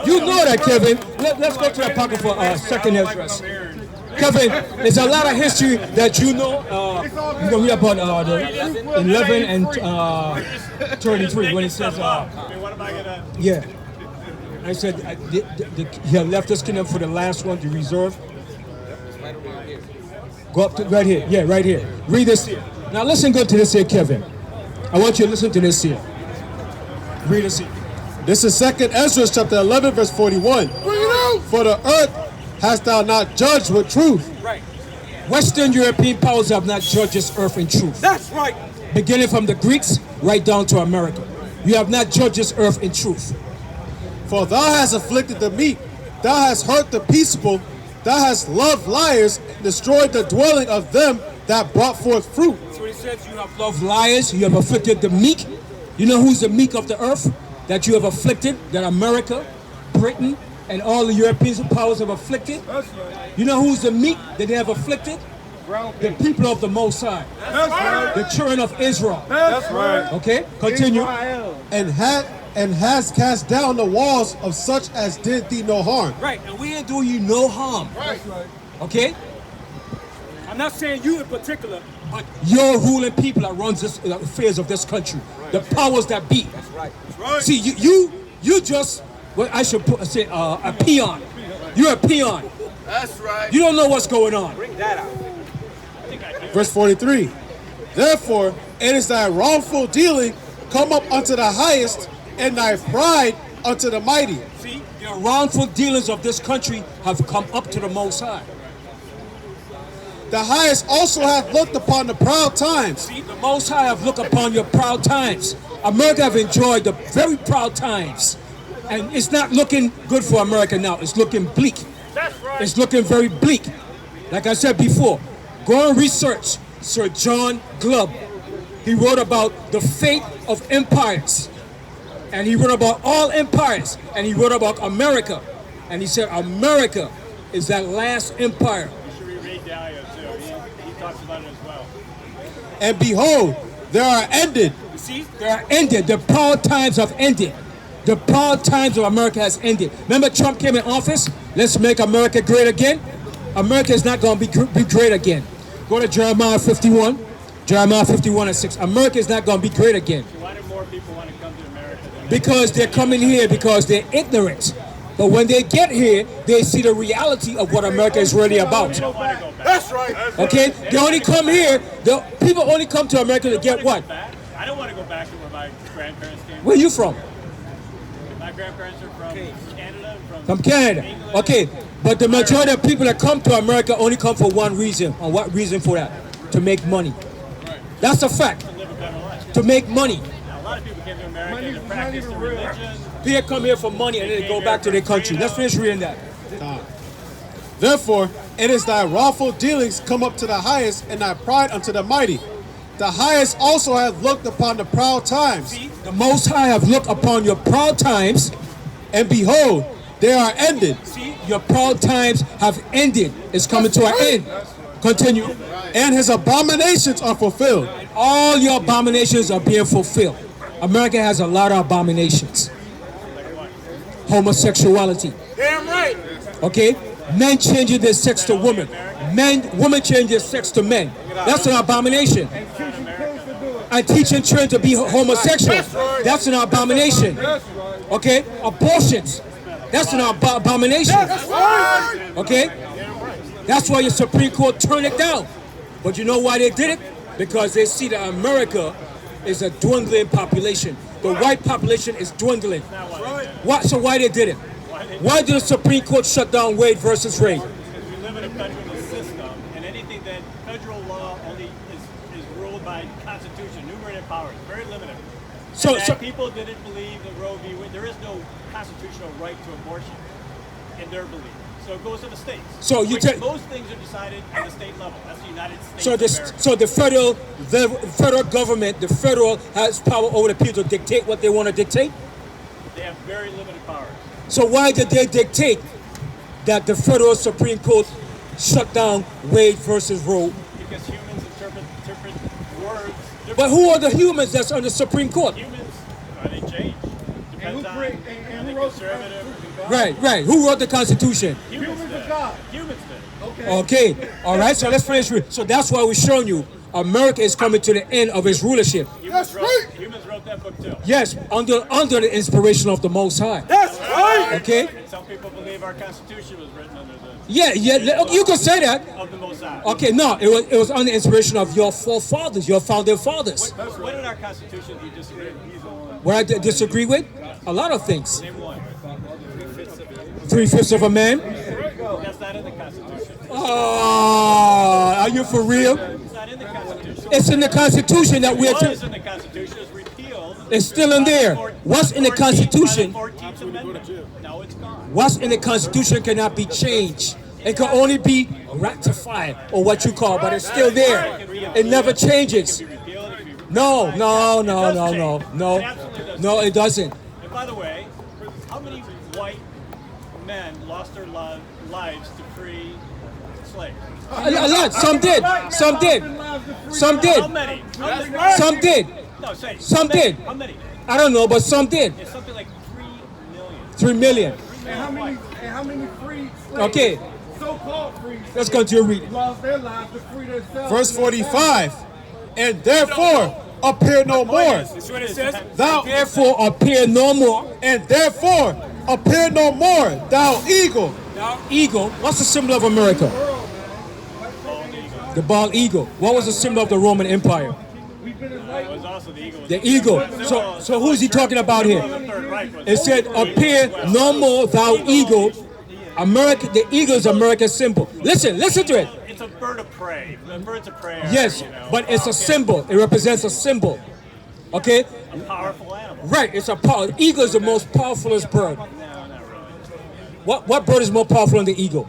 You know that, Kevin. Let's go to the pocket for second address. Kevin, there's a lot of history that you know. You know, we about the 11 and 33 when it says, yeah. I said he had left this kingdom for the last one, the reserve. Go up to right here. Yeah, right here. Read this here. Now listen good to this here, Kevin. I want you to listen to this here. Read this here. This is 2nd Ezra chapter 11 verse 41. For the earth hast thou not judged with truth. Right. Western European powers have not judged this earth in truth. That's right. Beginning from the Greeks right down to America. You have not judged this earth in truth. For thou hast afflicted the meek, thou hast hurt the peaceable, thou hast loved liars, destroyed the dwelling of them that brought forth fruit. So he says you have loved liars, you have afflicted the meek. You know who's the meek of the earth that you have afflicted? That America, Britain, and all the European powers have afflicted. That's right. You know who's the meek that they have afflicted? The people of the Most High. That's right. The children of Israel. That's right. Okay, continue. And has cast down the walls of such as did thee no harm. Right, and we ain't doing you no harm. That's right. Okay? I'm not saying you in particular, but your ruling people that runs this affairs of this country, the powers that be. That's right. That's right. See, you just what I should say a peon. You're a peon. That's right. You don't know what's going on. Bring that out. Verse 43. Therefore, it is thy wrongful dealing come up unto the highest, and thy pride unto the mighty. See, the wrongful dealings of this country have come up to the Most High. The highest also hath looked upon the proud times. See, the Most High have looked upon your proud times. America have enjoyed the very proud times. And it's not looking good for America now. It's looking bleak. That's right. It's looking very bleak. Like I said before, go and research Sir John Glubb. He wrote about the fate of empires. And he wrote about all empires. And he wrote about America. And he said America is that last empire. You should reread Dahlia too. He talks about it as well. And behold, there are ended. You see, they are ended. The proud times have ended. The proud times of America has ended. Remember Trump came in office? Let's make America great again. America is not going to be great again. Go to Jeremiah 51. Jeremiah 51 and 6. America is not going to be great again. Why do more people want to come to America than Because they're coming here because they're ignorant. But when they get here, they see the reality of what America is really about. they don't want to go back? That's right. Okay? They only come here, people only come to America to get what? I don't want to go back to where my grandparents came from. Where are you from? My grandparents are from Canada. From Canada. England. Okay, but the majority of people that come to America only come for one reason. And what reason for that? To make money. That's a fact. To live a better life. To make money. Now, a lot of people came to America to practice their religion. People come here for money and then they go back to their country. Let's finish reading that. Therefore, it is thy wrongful dealings come up to the highest, and thy pride unto the mighty. The highest also hath looked upon the proud times. See, the Most High have looked upon your proud times, And behold, they are ended. see, your proud times have ended. It's coming to an end. Continue. And his abominations are fulfilled. All your abominations are being fulfilled. America has a lot of abominations. Homosexuality. Damn right. Okay? Men changing their sex to women. Women change their sex to men. That's an abomination. And teaching children to be homosexual. That's an abomination. Okay? Abortions. That's an abomination. Okay? That's why your Supreme Court turned it down. But you know why they did it? Because they see that America is a dwindling population. The white population is dwindling. So why they did it? Why did the Supreme Court shut down Wade versus Ray? Because we live in a federalist system, and anything that federal law only is ruled by Constitution, enumerated powers, very limited. So People didn't believe that Roe v. Wade. There is no constitutional right to abortion in their belief. So it goes to the states. So you take most things are decided at the state level. That's the United States. so of America. the federal government, the federal has power over the people to dictate what they want to dictate. have very limited powers. So why did they dictate that the federal Supreme Court shut down Wade versus Roe? Because humans interpret words differently. But who are the humans that's on the Supreme Court? Humans, they change. Depends on the conservative. Right. Who wrote the Constitution? Humans did. Humans did. Okay. All right. So let's finish with. So that's why we're showing you America is coming to the end of its rulership. Humans wrote that book too. Yes, under the inspiration of the Most High. That's right. Okay. Some people believe our Constitution was written under the Yeah. You can say that. of the Most High. Okay. No, it was under the inspiration of your forefathers, your founding fathers. What in our Constitution do you disagree with? What I disagree with? A lot of things. Name one. 3/5 of a man. That's not in the Constitution. Oh, are you for real? It's not in the Constitution. It's in the Constitution that we're. What is in the Constitution is repealed. It's still in there. What's in the Constitution? 14th Amendment. No, it's gone. What's in the Constitution cannot be changed. It can only be ratified, or what you call, but it's still there. It never changes. No, it doesn't. And by the way, how many white men lost their lives to free slaves? A lot. Some did. How many? Some did. No, say. Some did. How many? I don't know, but some did. It's something like 3 million. 3 million. And how many free slaves, Okay, so-called free let's go to your reading. lost their lives to free themselves? Verse 45. And therefore appear no more. That's what it says. Thou Therefore appear no more. and therefore appear no more, thou eagle. Now, eagle. What's the symbol of America? The bald eagle. What was the symbol of the Roman Empire? It was also the eagle. The eagle. So who is he talking about here? It said, "Appear no more, thou eagle." America. The eagle is America's symbol. Listen to it. It's a bird of prey. The birds of prey. Yes, but it's a symbol. It represents a symbol. Okay. A powerful animal. Right. It's a power. Eagle is the most powerfulest bird. No, not really. What bird is more powerful than the eagle?